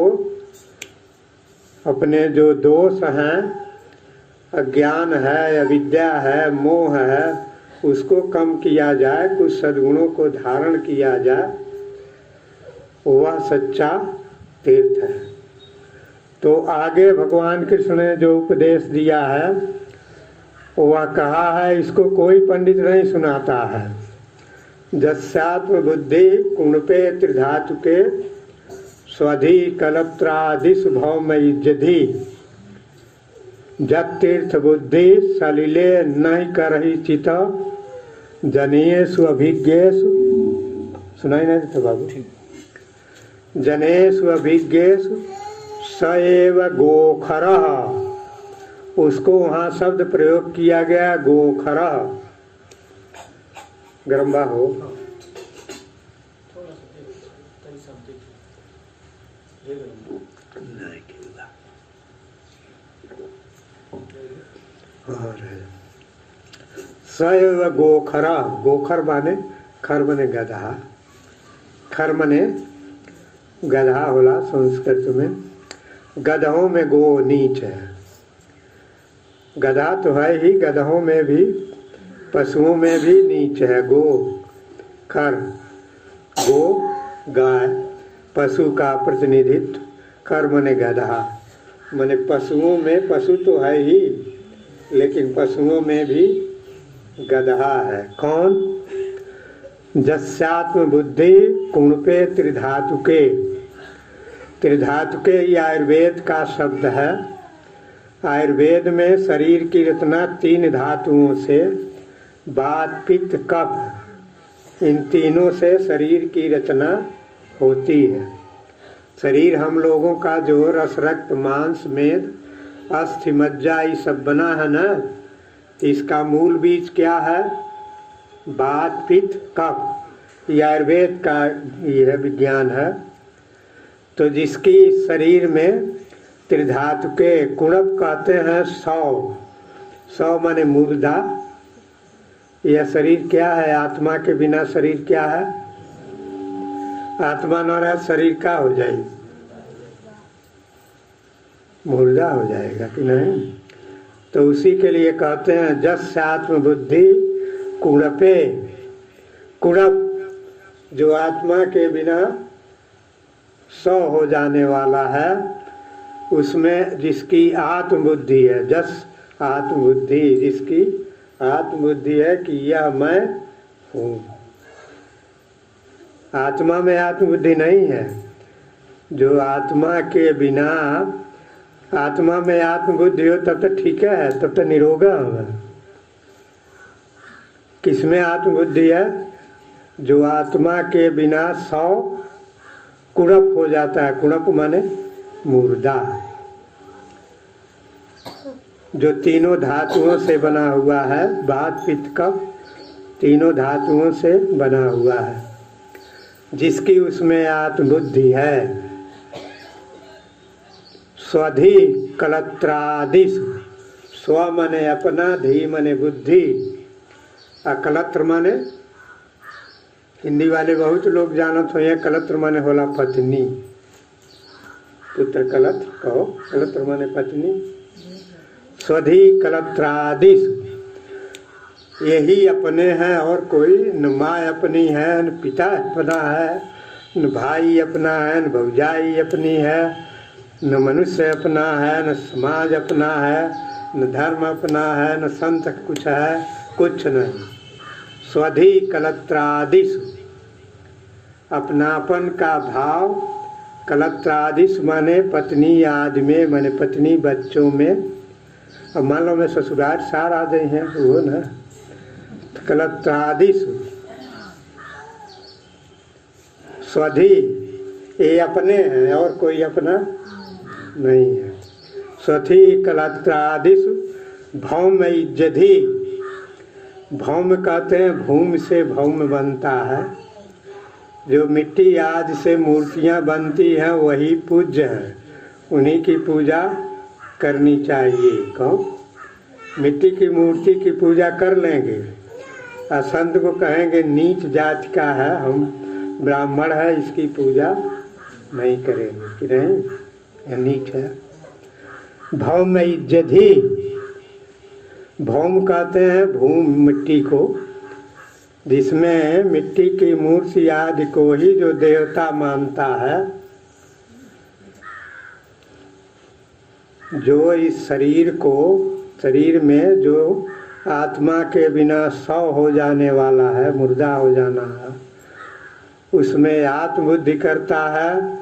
अपने जो दोष हैं, अज्ञान है, अविद्या है, मोह है, उसको कम किया जाए, कुछ सद्गुणों को धारण किया जाए, वह सच्चा तीर्थ है। तो आगे भगवान कृष्ण ने जो उपदेश दिया है वह कहा है, इसको कोई पंडित नहीं सुनाता है। जस्यात्म बुद्धि कुणपे त्रिधातु के स्वधि कलत्रादिश भौमयी जधि, जत तीर्थ बुद्धि सलिले नहीं करही चित जनेषु अभिज्ञेषु, सुनाई नहीं देता बाबू, जनेषु अभिज्ञेषु सएव गोखरः, उसको वहाँ शब्द प्रयोग किया गया गोखरः। गरम्बा हो सएव गोखरः, गोखर माने खर माने गधा, खर माने गधा होला संस्कृत में। गधों में गो नीच है, गधा तो है ही, गधों में भी, पशुओं में भी नीच है। गो खर, गो गाय, पशु का प्रतिनिधित्व, खर मने गधा, मने पशुओं में, पशु तो है ही, लेकिन पशुओं में भी गधा है। कौन? जस्यात्म बुद्धि कुणपे त्रिधातुके। त्रिधातुके ये आयुर्वेद का शब्द है। आयुर्वेद में शरीर की रचना 3 धातुओं से, वात पित्त कफ, इन तीनों से शरीर की रचना होती है। शरीर हम लोगों का जो रस रक्त मांस मेद अस्थि मज्जा ये सब बना है ना, इसका मूल बीज क्या है? वात पित्त कफ। ये आयुर्वेद का यह विज्ञान है। तो जिसकी शरीर में त्रिधातु के कुणप कहते हैं 100 माने मुर्दा। यह शरीर क्या है? आत्मा के बिना शरीर क्या है? आत्मा न रहे शरीर का हो जाएगी, मुर्दा हो जाएगा कि नहीं। तो उसी के लिए कहते हैं जस आत्म बुद्धि कुणपे। कुणप जो आत्मा के बिना 100 हो जाने वाला है, उसमें जिसकी आत्मबुद्धि है, जस आत्मबुद्धि, जिसकी आत्मबुद्धि है कि यह मैं हूँ। आत्मा में आत्मबुद्धि नहीं है। जो आत्मा के बिना, आत्मा में आत्मबुद्धि हो तब तो ठीक है, तब तो निरोगा होगा। किसमें आत्मबुद्धि है? जो आत्मा के बिना 100 कुणप हो जाता है। कुणप माने मुर्दा, जो तीनों धातुओं से बना हुआ है। वात पित्त कफ तीनों धातुओं से बना हुआ है। जिसकी उसमें आत्मबुद्धि है। स्वधि कलत्रादिषु। स्व माने अपना, धी माने बुद्धि, अकलत्र माने हिंदी वाले बहुत लोग जानत हो। कलत्र माने होला पत्नी। पुत्र कलत्र कहो, कलत्र माने पत्नी। स्वधि कलत्रादिषु, यही अपने हैं और कोई न माँ अपनी है, न पिता अपना है, न भाई अपना है, न भौजाई अपनी है, न मनुष्य अपना है, न समाज अपना है, न धर्म अपना है, न संत कुछ है, कुछ नहीं। स्वधि कलत्रादिषु, अपनापन का भाव। कलत्रादिषु माने पत्नी आदि में, माने पत्नी बच्चों में। अब मान लो मैं ससुराल सार आ गए हैं वो ना, कलत्रादिषु। स्वधि ये अपने हैं और कोई अपना नहीं है। स्वधि कलत्रादिषु भौम इज्जधि। भौम कहते हैं भूमि से भौम बनता है। जो मिट्टी आदि से मूर्तियाँ बनती हैं वही पूज्य है, उन्हीं की पूजा करनी चाहिए। कौन? मिट्टी की मूर्ति की पूजा कर लेंगे और संत को कहेंगे नीच जाति का है, हम ब्राह्मण है, इसकी पूजा नहीं करेंगे कि नहीं, यह नीच है। भौम इज्जधि। भौम कहते हैं भूमि, मिट्टी को, जिसमें मिट्टी की मूर्ति आदि को ही जो देवता मानता है। जो इस शरीर को, शरीर में जो आत्मा के बिना 100 हो जाने वाला है, मुर्दा हो जाना है, उसमें आत्मबुद्धि करता है।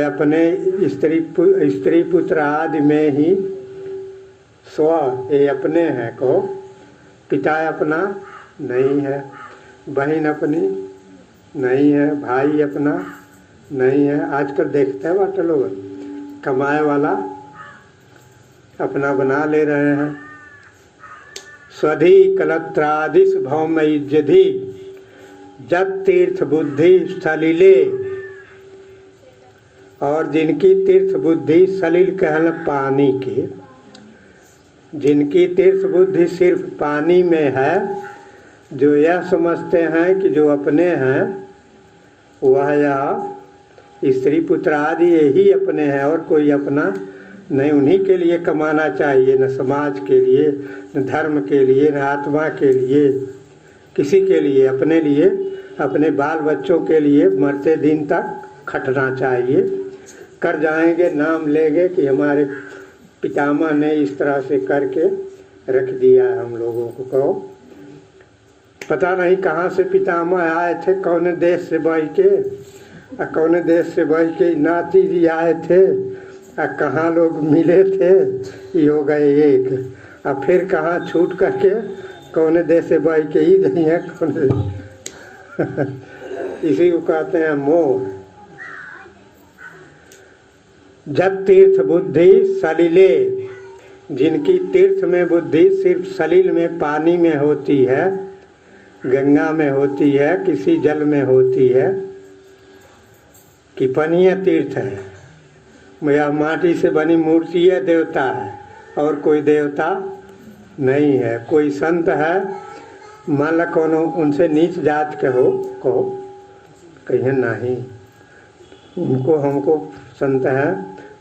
अपने स्त्री पुत्र आदि में ही स्व ये अपने हैं को, पिता अपना नहीं है, बहन अपनी नहीं है, भाई अपना नहीं है। आजकल देखते हैं बात लोग, कमाए वाला अपना बना ले रहे हैं। स्वधि कलत्रादिषु भौम इज्जधि जत तीर्थ बुद्धि सलिले। और जिनकी तीर्थ बुद्धि, सलिल कहल पानी की, जिनकी तीर्थ बुद्धि सिर्फ पानी में है, जो यह समझते हैं कि जो अपने हैं वह यह स्त्री पुत्र आदि यही अपने हैं और कोई अपना नहीं। उन्हीं के लिए कमाना चाहिए, न समाज के लिए, न धर्म के लिए, न आत्मा के लिए, किसी के लिए। अपने लिए, अपने बाल बच्चों के लिए मरते दिन तक खटना चाहिए। कर जाएंगे, नाम लेंगे कि हमारे पितामह ने इस तरह से करके रख दिया है हम लोगों को। कहो पता नहीं कहाँ से पितामह आए थे, कौन देश से बह के, कौन देश से बह के नाती जी आए थे, कहाँ लोग मिले थे, ये हो गए एक, और फिर कहाँ छूट करके कौन देश से बह के ही नहीं है कौन इसी को कहते हैं मोह। जब तीर्थ बुद्धि सलिले, जिनकी तीर्थ में बुद्धि सिर्फ सलिल में पानी में होती है, गंगा में होती है, किसी जल में होती है, कि पनीय तीर्थ है, या माटी से बनी मूर्ति है, देवता है, और कोई देवता नहीं है। कोई संत है, मान लो कौन उनसे नीच जात के हो, कहो कहीं नहीं, उनको हमको संत है,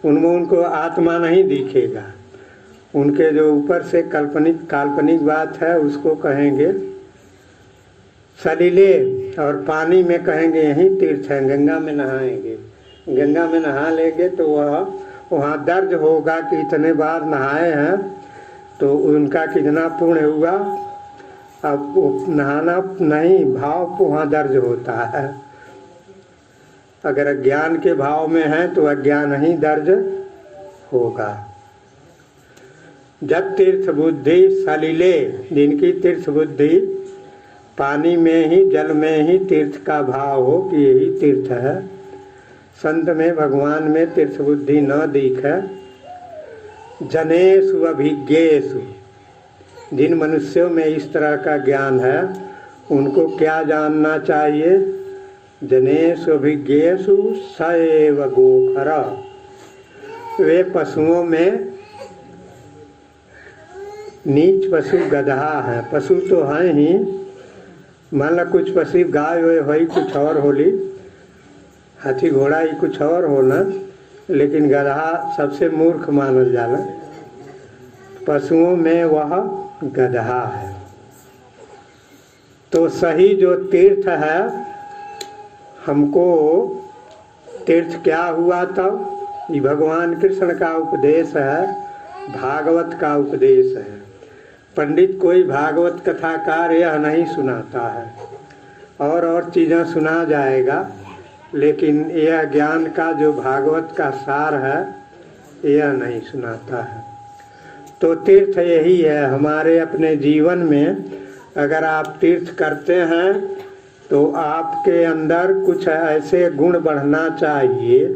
उनमें उनको आत्मा नहीं दिखेगा, उनके जो ऊपर से काल्पनिक बात है उसको कहेंगे सलीले, और पानी में कहेंगे यही तीर्थ है, गंगा में नहाएंगे, गंगा में नहा लेंगे तो वहाँ दर्ज होगा कि इतने बार नहाए हैं तो उनका कितना पुण्य हुआ। अब नहाना नहीं, भाव वहाँ दर्ज होता है। अगर अज्ञान के भाव में है तो अज्ञान ही दर्ज होगा। जब तीर्थ बुद्धि सलिले, जिनकी तीर्थ बुद्धि पानी में ही जल में ही तीर्थ का भाव हो कि यही तीर्थ है, संत में भगवान में तीर्थ बुद्धि न दिखे, जनेषु अभिज्ञेषु, जिन मनुष्यों में इस तरह का ज्ञान है उनको क्या जानना चाहिए? जनेषु अभिज्ञेषु स एव गोखर, वे पशुओं में नीच पशु गधा है। पशु तो हैं ही, मान लो कुछ पशु गाय हुई कुछ और होली, हाथी घोड़ा ही कुछ और होना, लेकिन गधा सबसे मूर्ख मानल जाला। पशुओं में वह गधा है। तो सही जो तीर्थ है, हमको तीर्थ क्या हुआ तब? ये भगवान कृष्ण का उपदेश है, भागवत का उपदेश है। पंडित कोई भागवत कथाकार यह नहीं सुनाता है, और चीज़ें सुना जाएगा, लेकिन यह ज्ञान का जो भागवत का सार है यह नहीं सुनाता है। तो तीर्थ यही है हमारे अपने जीवन में। अगर आप तीर्थ करते हैं तो आपके अंदर कुछ ऐसे गुण बढ़ना चाहिए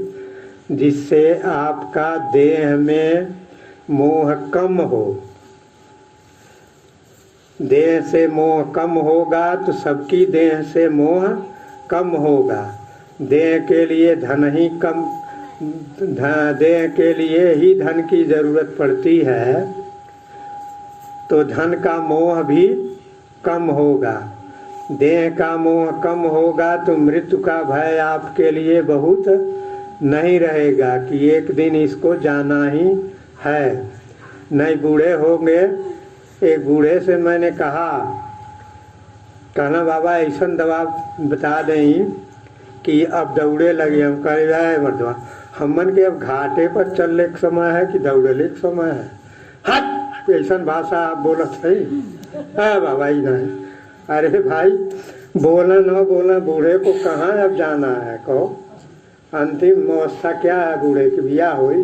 जिससे आपका देह में मोह कम हो। देह से मोह कम होगा तो सबकी देह से मोह कम होगा। देह के लिए धन ही कम, देह के लिए ही धन की जरूरत पड़ती है, तो धन का मोह भी कम होगा। देह का मोह कम होगा तो मृत्यु का भय आपके लिए बहुत नहीं रहेगा कि एक दिन इसको जाना ही है। नहीं बूढ़े होंगे। एक बूढ़े से मैंने कहा, कहना बाबा ऐसा दवा बता दें कि अब दौड़े लगे। हम कह रहे मर्दवा, हमन के अब घाटे पर चलने के समय है कि दौड़ने के समय है? हट, ऐसा भाषा आप बोलत है? बाबा ही नहीं। अरे भाई, बोला न बोला, बूढ़े को कहाँ अब जाना है? कहो अंतिम अवस्था क्या है? बूढ़े की बियाह हुई?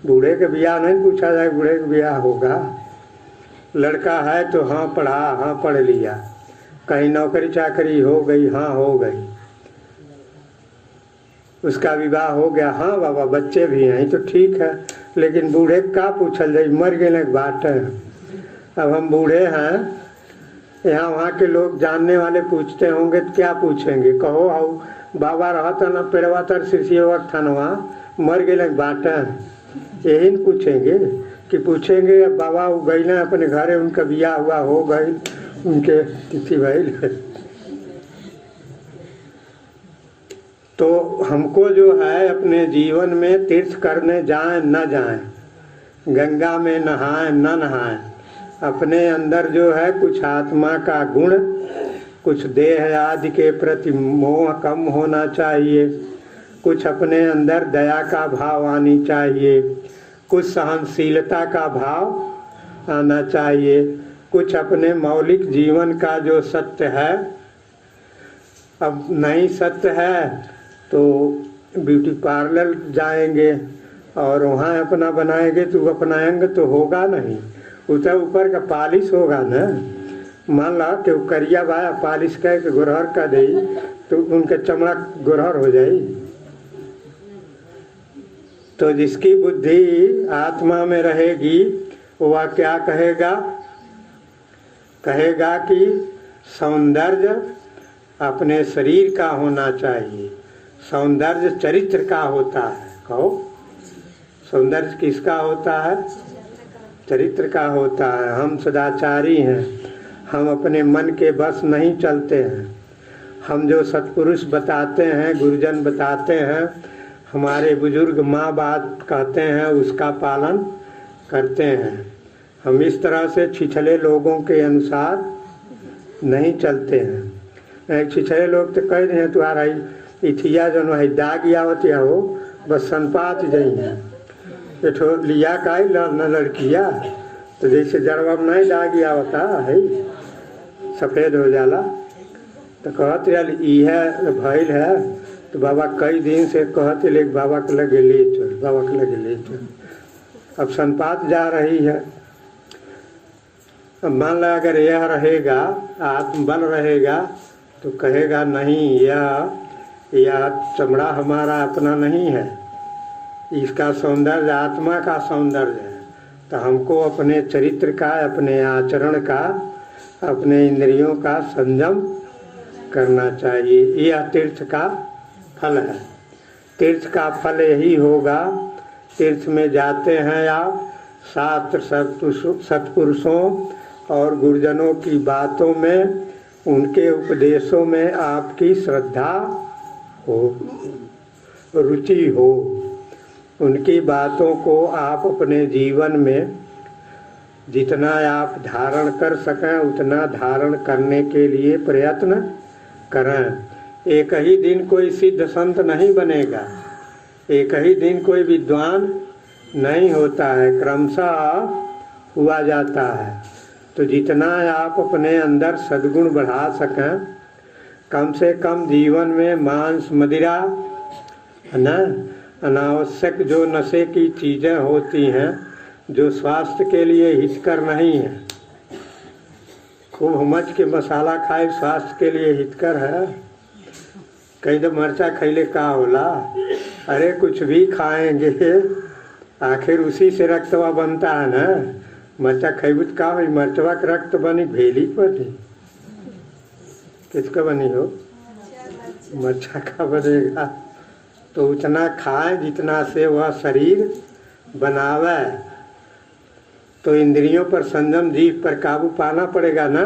बूढ़े के बियाह नहीं पूछा जाए, बूढ़े के बियाह होगा। लड़का है तो हाँ पढ़ा, हाँ पढ़ लिया, कहीं नौकरी चाकरी हो गई, हाँ हो गई, उसका विवाह हो गया, हाँ बाबा बच्चे भी हैं तो ठीक है। लेकिन बूढ़े का पूछल जाए, मर गए बात है। अब हम बूढ़े हैं, यहाँ वहाँ के लोग जानने वाले पूछते होंगे तो क्या पूछेंगे? कहो आओ बाबा रहता न पेड़वा तर शिष्यवक थनवा, मर गए बात है, यही न पूछेंगे कि पूछेंगे बाबा वो गई ना अपने घरे, उनका बियाह हुआ हो गई, उनके तिथि भइल। तो हमको जो है अपने जीवन में तीर्थ करने जाएं न जाएं, गंगा में नहाएं न नहाएं, अपने अंदर जो है कुछ आत्मा का गुण, कुछ देह आदि के प्रति मोह कम होना चाहिए, कुछ अपने अंदर दया का भाव आनी चाहिए, कुछ सहनशीलता का भाव आना चाहिए, कुछ अपने मौलिक जीवन का जो सत्य है। अब नहीं सत्य है तो ब्यूटी पार्लर जाएंगे और वहाँ अपना बनाएंगे तो अपना अंग तो होगा नहीं, उतर ऊपर का पालिश होगा ना। मान ला कि वो करिया बाया पालिश कह के गुरहर का दे तो उनके चमड़ा गुरहर हो जाए। तो जिसकी बुद्धि आत्मा में रहेगी वह क्या कहेगा? कहेगा कि सौंदर्य अपने शरीर का होना चाहिए, सौंदर्य चरित्र का होता है। कहो सौंदर्य किसका होता है? चरित्र का होता है। हम सदाचारी हैं, हम अपने मन के बस नहीं चलते हैं। हम जो सत्पुरुष बताते हैं, गुरुजन बताते हैं, हमारे बुजुर्ग माँ बाप कहते हैं उसका पालन करते हैं। हम इस तरह से छिछले लोगों के अनुसार नहीं चलते हैं। छिछले लोग तो कह रहे हैं तुम्हारा इथिया जो है दाग आवत या हो बस सनपात जाइ है एठो लिया का न लड़किया तो जैसे जड़वा में नहीं दाग आवता है सफ़ेद हो जाला। तो कहत यह भइल है तो बाबा कई दिन से कहते ले बाबा के लगे ले चल, बाबा के लगे ले चल। अब सनपात जा रही है। अब मान ला अगर यह रहेगा, आत्मबल रहेगा तो कहेगा नहीं यह चमड़ा हमारा अपना नहीं है, इसका सौंदर्य आत्मा का सौंदर्य है। तो हमको अपने चरित्र का, अपने आचरण का, अपने इंद्रियों का संयम करना चाहिए। यह तीर्थ का फल है। तीर्थ का फल यही होगा। तीर्थ में जाते हैं आप, शास्त्र सत्पुरुषों और गुरुजनों की बातों में, उनके उपदेशों में आपकी श्रद्धा हो, रुचि हो, उनकी बातों को आप अपने जीवन में जितना आप धारण कर सकें उतना धारण करने के लिए प्रयत्न करें। एक ही दिन कोई सिद्ध संत नहीं बनेगा, एक ही दिन कोई विद्वान नहीं होता है, क्रमशः हुआ जाता है। तो जितना आप अपने अंदर सद्गुण बढ़ा सकें, कम से कम जीवन में मांस मदिरा है ना, अनावश्यक जो नशे की चीज़ें होती हैं जो स्वास्थ्य के लिए हितकर नहीं है, खूब हमच के मसाला खाए स्वास्थ्य के लिए हितकर है। कहीं तो मरचा खैले का होला, अरे कुछ भी खाएंगे आखिर उसी से रक्तवा बनता है ना। मरचा खैबुत का हो, मरचवा का रक्त बनी भेली पड़ी, किसका बनी हो? मरचा का बनेगा। तो उतना खाए जितना से वह शरीर बनावे। तो इंद्रियों पर संयम, जीभ पर काबू पाना पड़ेगा ना।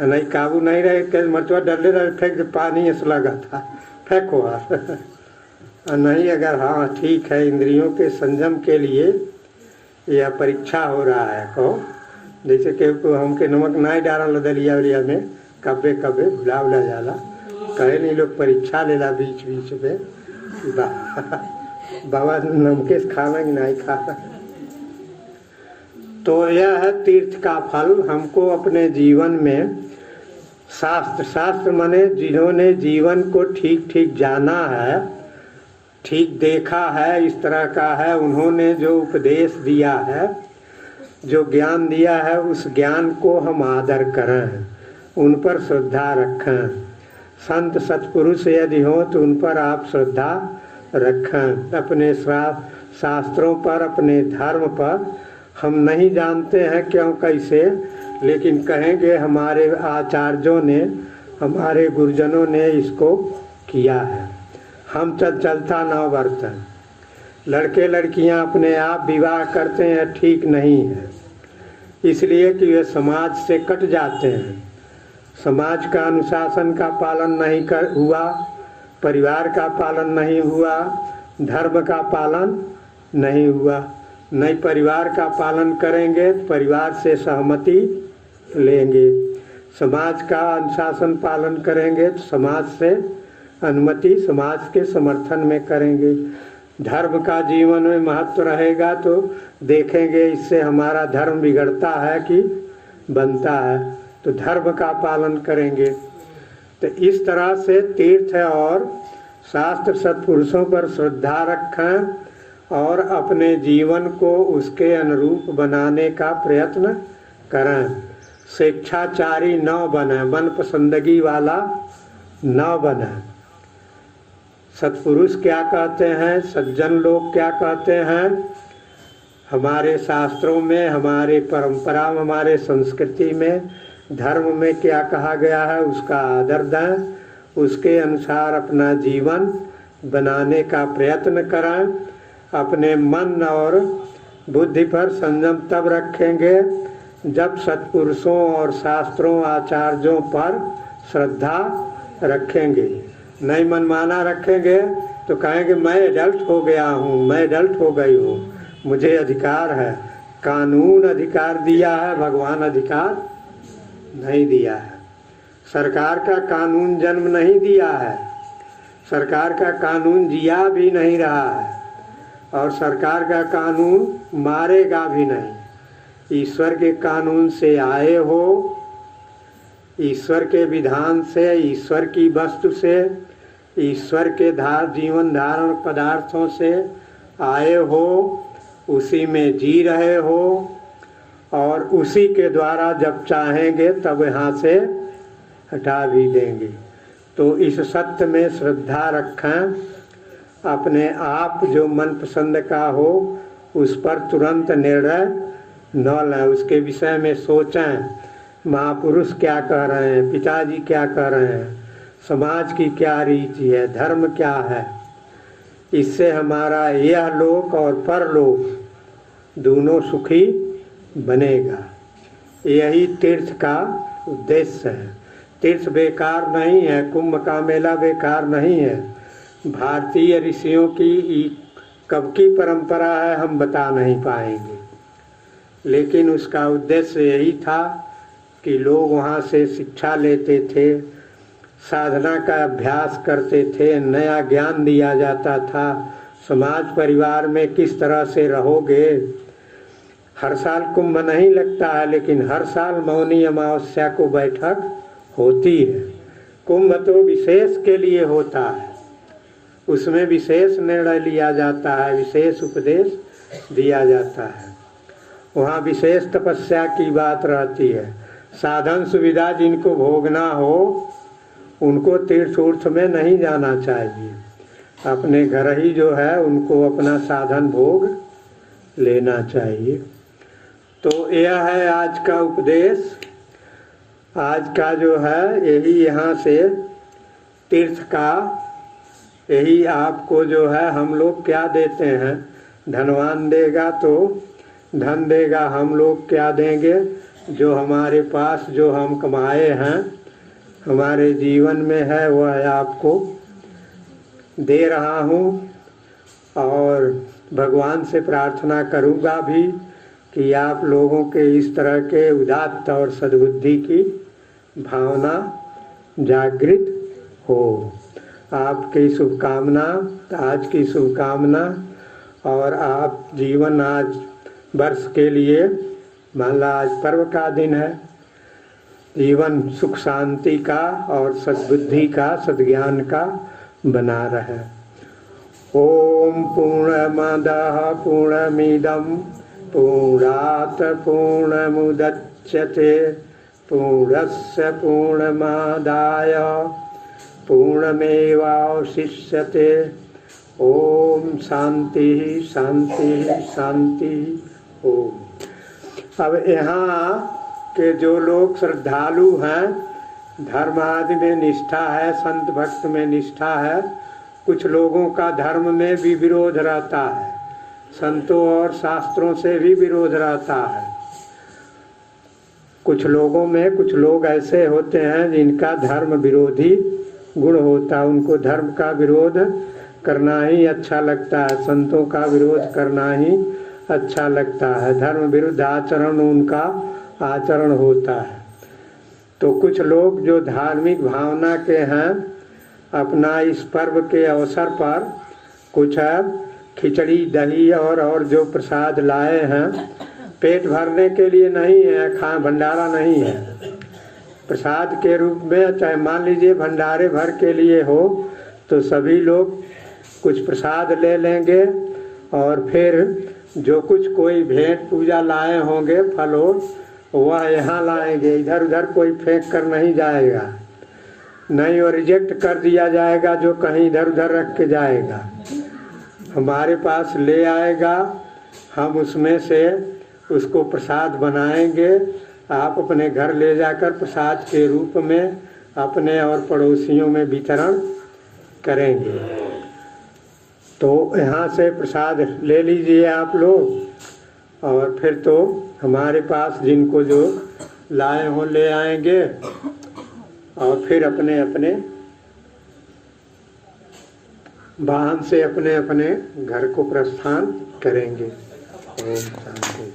नहीं काबू नहीं रहे कैसे मरचवा डरले रहे फेंक दे, पानी ऐसा लगा था फेंको नहीं। अगर हाँ ठीक है, इंद्रियों के संयम के लिए यह परीक्षा हो रहा है। कहो जैसे कि हमके नमक नहीं डाला दलिया उलिया में, कब्बे कब्बे भुला उला जाला, कहे नहीं लोग परीक्षा लेला बीच बीच में बाबा नमके से खाना कि नहीं खाना। तो यह है तीर्थ का फल। हमको अपने जीवन में शास्त्र माने जिन्होंने जीवन को ठीक ठीक जाना है, ठीक देखा है, इस तरह का है, उन्होंने जो उपदेश दिया है, जो ज्ञान दिया है, उस ज्ञान को हम आदर करें, उन पर श्रद्धा रखें। संत सत्पुरुष यदि हो तो उन पर आप श्रद्धा रखें। अपने शास्त्रों पर, अपने धर्म पर हम नहीं जानते हैं क्यों कैसे, लेकिन कहेंगे हमारे आचार्यों ने, हमारे गुरुजनों ने इसको किया है, हम चलता न बरतन। लड़के लड़कियां अपने आप विवाह करते हैं, ठीक नहीं है, इसलिए कि वे समाज से कट जाते हैं। समाज का अनुशासन का पालन नहीं हुआ, परिवार का पालन नहीं हुआ, धर्म का पालन नहीं हुआ। नहीं परिवार का पालन करेंगे तो परिवार से सहमति लेंगे, समाज का अनुशासन पालन करेंगे तो समाज से अनुमति, समाज के समर्थन में करेंगे। धर्म का जीवन में महत्व रहेगा तो देखेंगे इससे हमारा धर्म बिगड़ता है कि बनता है, तो धर्म का पालन करेंगे। तो इस तरह से तीर्थ और शास्त्र सत्पुरुषों पर श्रद्धा रखें और अपने जीवन को उसके अनुरूप बनाने का प्रयत्न करें। स्वेच्छाचारी न बने, मन पसंदगी वाला न बने। सत्पुरुष क्या कहते हैं, सज्जन लोग क्या कहते हैं, हमारे शास्त्रों में, हमारे परंपरा में, हमारे संस्कृति में, धर्म में क्या कहा गया है उसका आदर दें, उसके अनुसार अपना जीवन बनाने का प्रयत्न करें। अपने मन और बुद्धि पर संयम तब रखेंगे जब सत्पुरुषों और शास्त्रों आचार्यों पर श्रद्धा रखेंगे। नहीं मनमाना रखेंगे तो कहेंगे मैं एडल्ट हो गया हूँ, मैं एडल्ट हो गई हूँ, मुझे अधिकार है। कानून अधिकार दिया है, भगवान अधिकार नहीं दिया है। सरकार का कानून जन्म नहीं दिया है, सरकार का कानून जिया भी नहीं रहा है और सरकार का कानून मारेगा भी नहीं। ईश्वर के कानून से आए हो, ईश्वर के विधान से, ईश्वर की वस्तु से, ईश्वर के जीवन धारण पदार्थों से आए हो, उसी में जी रहे हो और उसी के द्वारा जब चाहेंगे तब यहाँ से हटा भी देंगे। तो इस सत्य में श्रद्धा रखें। अपने आप जो मनपसंद का हो उस पर तुरंत निर्णय न लें, उसके विषय में सोचें। महापुरुष क्या कह रहे हैं, पिताजी क्या कह रहे हैं, समाज की क्या रीति है, धर्म क्या है। इससे हमारा यह लोक और परलोक दोनों सुखी बनेगा। यही तीर्थ का उद्देश्य है। तीर्थ बेकार नहीं है, कुंभ का मेला बेकार नहीं है। भारतीय ऋषियों की कब की परंपरा है हम बता नहीं पाएंगे, लेकिन उसका उद्देश्य यही था कि लोग वहाँ से शिक्षा लेते थे, साधना का अभ्यास करते थे, नया ज्ञान दिया जाता था। समाज परिवार में किस तरह से रहोगे। हर साल कुंभ नहीं लगता है, लेकिन हर साल मौनी अमावस्या को बैठक होती है। कुंभ तो विशेष के लिए होता है, उसमें विशेष निर्णय लिया जाता है, विशेष उपदेश दिया जाता है। वहाँ विशेष तपस्या की बात रहती है। साधन सुविधा जिनको भोगना हो उनको तीर्थ उर्थ में नहीं जाना चाहिए, अपने घर ही जो है उनको अपना साधन भोग लेना चाहिए। तो यह है आज का उपदेश। आज का जो है यही यहाँ से तीर्थ का, यही आपको जो है हम लोग क्या देते हैं, धनवान देगा तो धन देगा, हम लोग क्या देंगे, जो हमारे पास जो हम कमाए हैं हमारे जीवन में है वह आपको दे रहा हूँ। और भगवान से प्रार्थना करूँगा भी कि आप लोगों के इस तरह के उदात्त और सद्बुद्धि की भावना जागृत हो। आपकी शुभकामना, आज की शुभकामना। और आप जीवन आज वर्ष के लिए, मान ला आज पर्व का दिन है, जीवन सुख शांति का और सद्बुद्धि का, सद्ज्ञान का बना रहे। ओम पूर्णमदः पूर्णमिदं पूर्णात् पूर्णमुदच्यते पूर्णस्य पूर्णमादाय पूर्णमेवावशिष्यते। ओम शांति शांति शांति ओम। अब यहाँ के जो लोग श्रद्धालु हैं, धर्म आदि में निष्ठा है, संत भक्त में निष्ठा है, कुछ लोगों का धर्म में भी विरोध रहता है, संतों और शास्त्रों से भी विरोध रहता है। कुछ लोगों में कुछ लोग ऐसे होते हैं जिनका धर्म विरोधी गुण होता है, उनको धर्म का विरोध करना ही अच्छा लगता है, संतों का विरोध करना ही अच्छा लगता है, धर्म विरुद्ध आचरण उनका आचरण होता है। तो कुछ लोग जो धार्मिक भावना के हैं, अपना इस पर्व के अवसर पर कुछ खिचड़ी दही और जो प्रसाद लाए हैं पेट भरने के लिए नहीं है, भंडारा नहीं है। प्रसाद के रूप में, चाहे मान लीजिए भंडारे भर के लिए हो तो सभी लोग कुछ प्रसाद ले लेंगे और फिर जो कुछ कोई भेंट पूजा लाए होंगे फलों वह यहाँ लाएंगे, इधर उधर कोई फेंक कर नहीं जाएगा, नहीं और रिजेक्ट कर दिया जाएगा जो कहीं इधर उधर रख के जाएगा। हमारे पास ले आएगा, हम उसमें से उसको प्रसाद बनाएंगे, आप अपने घर ले जाकर प्रसाद के रूप में अपने और पड़ोसियों में वितरण करेंगे। तो यहाँ से प्रसाद ले लीजिए आप लोग और फिर तो हमारे पास जिनको जो लाए हों ले आएंगे और फिर अपने अपने वाहन से अपने अपने घर को प्रस्थान करेंगे। ओम शांति।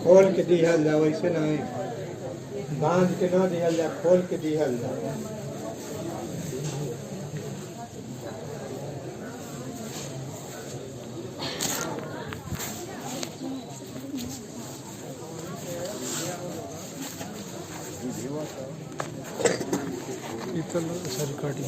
खोल के दिहल जाओ, वैसे नहीं बांध के न दिहल जाए, खोल के दिहल जाओ। पीतल सारी काटी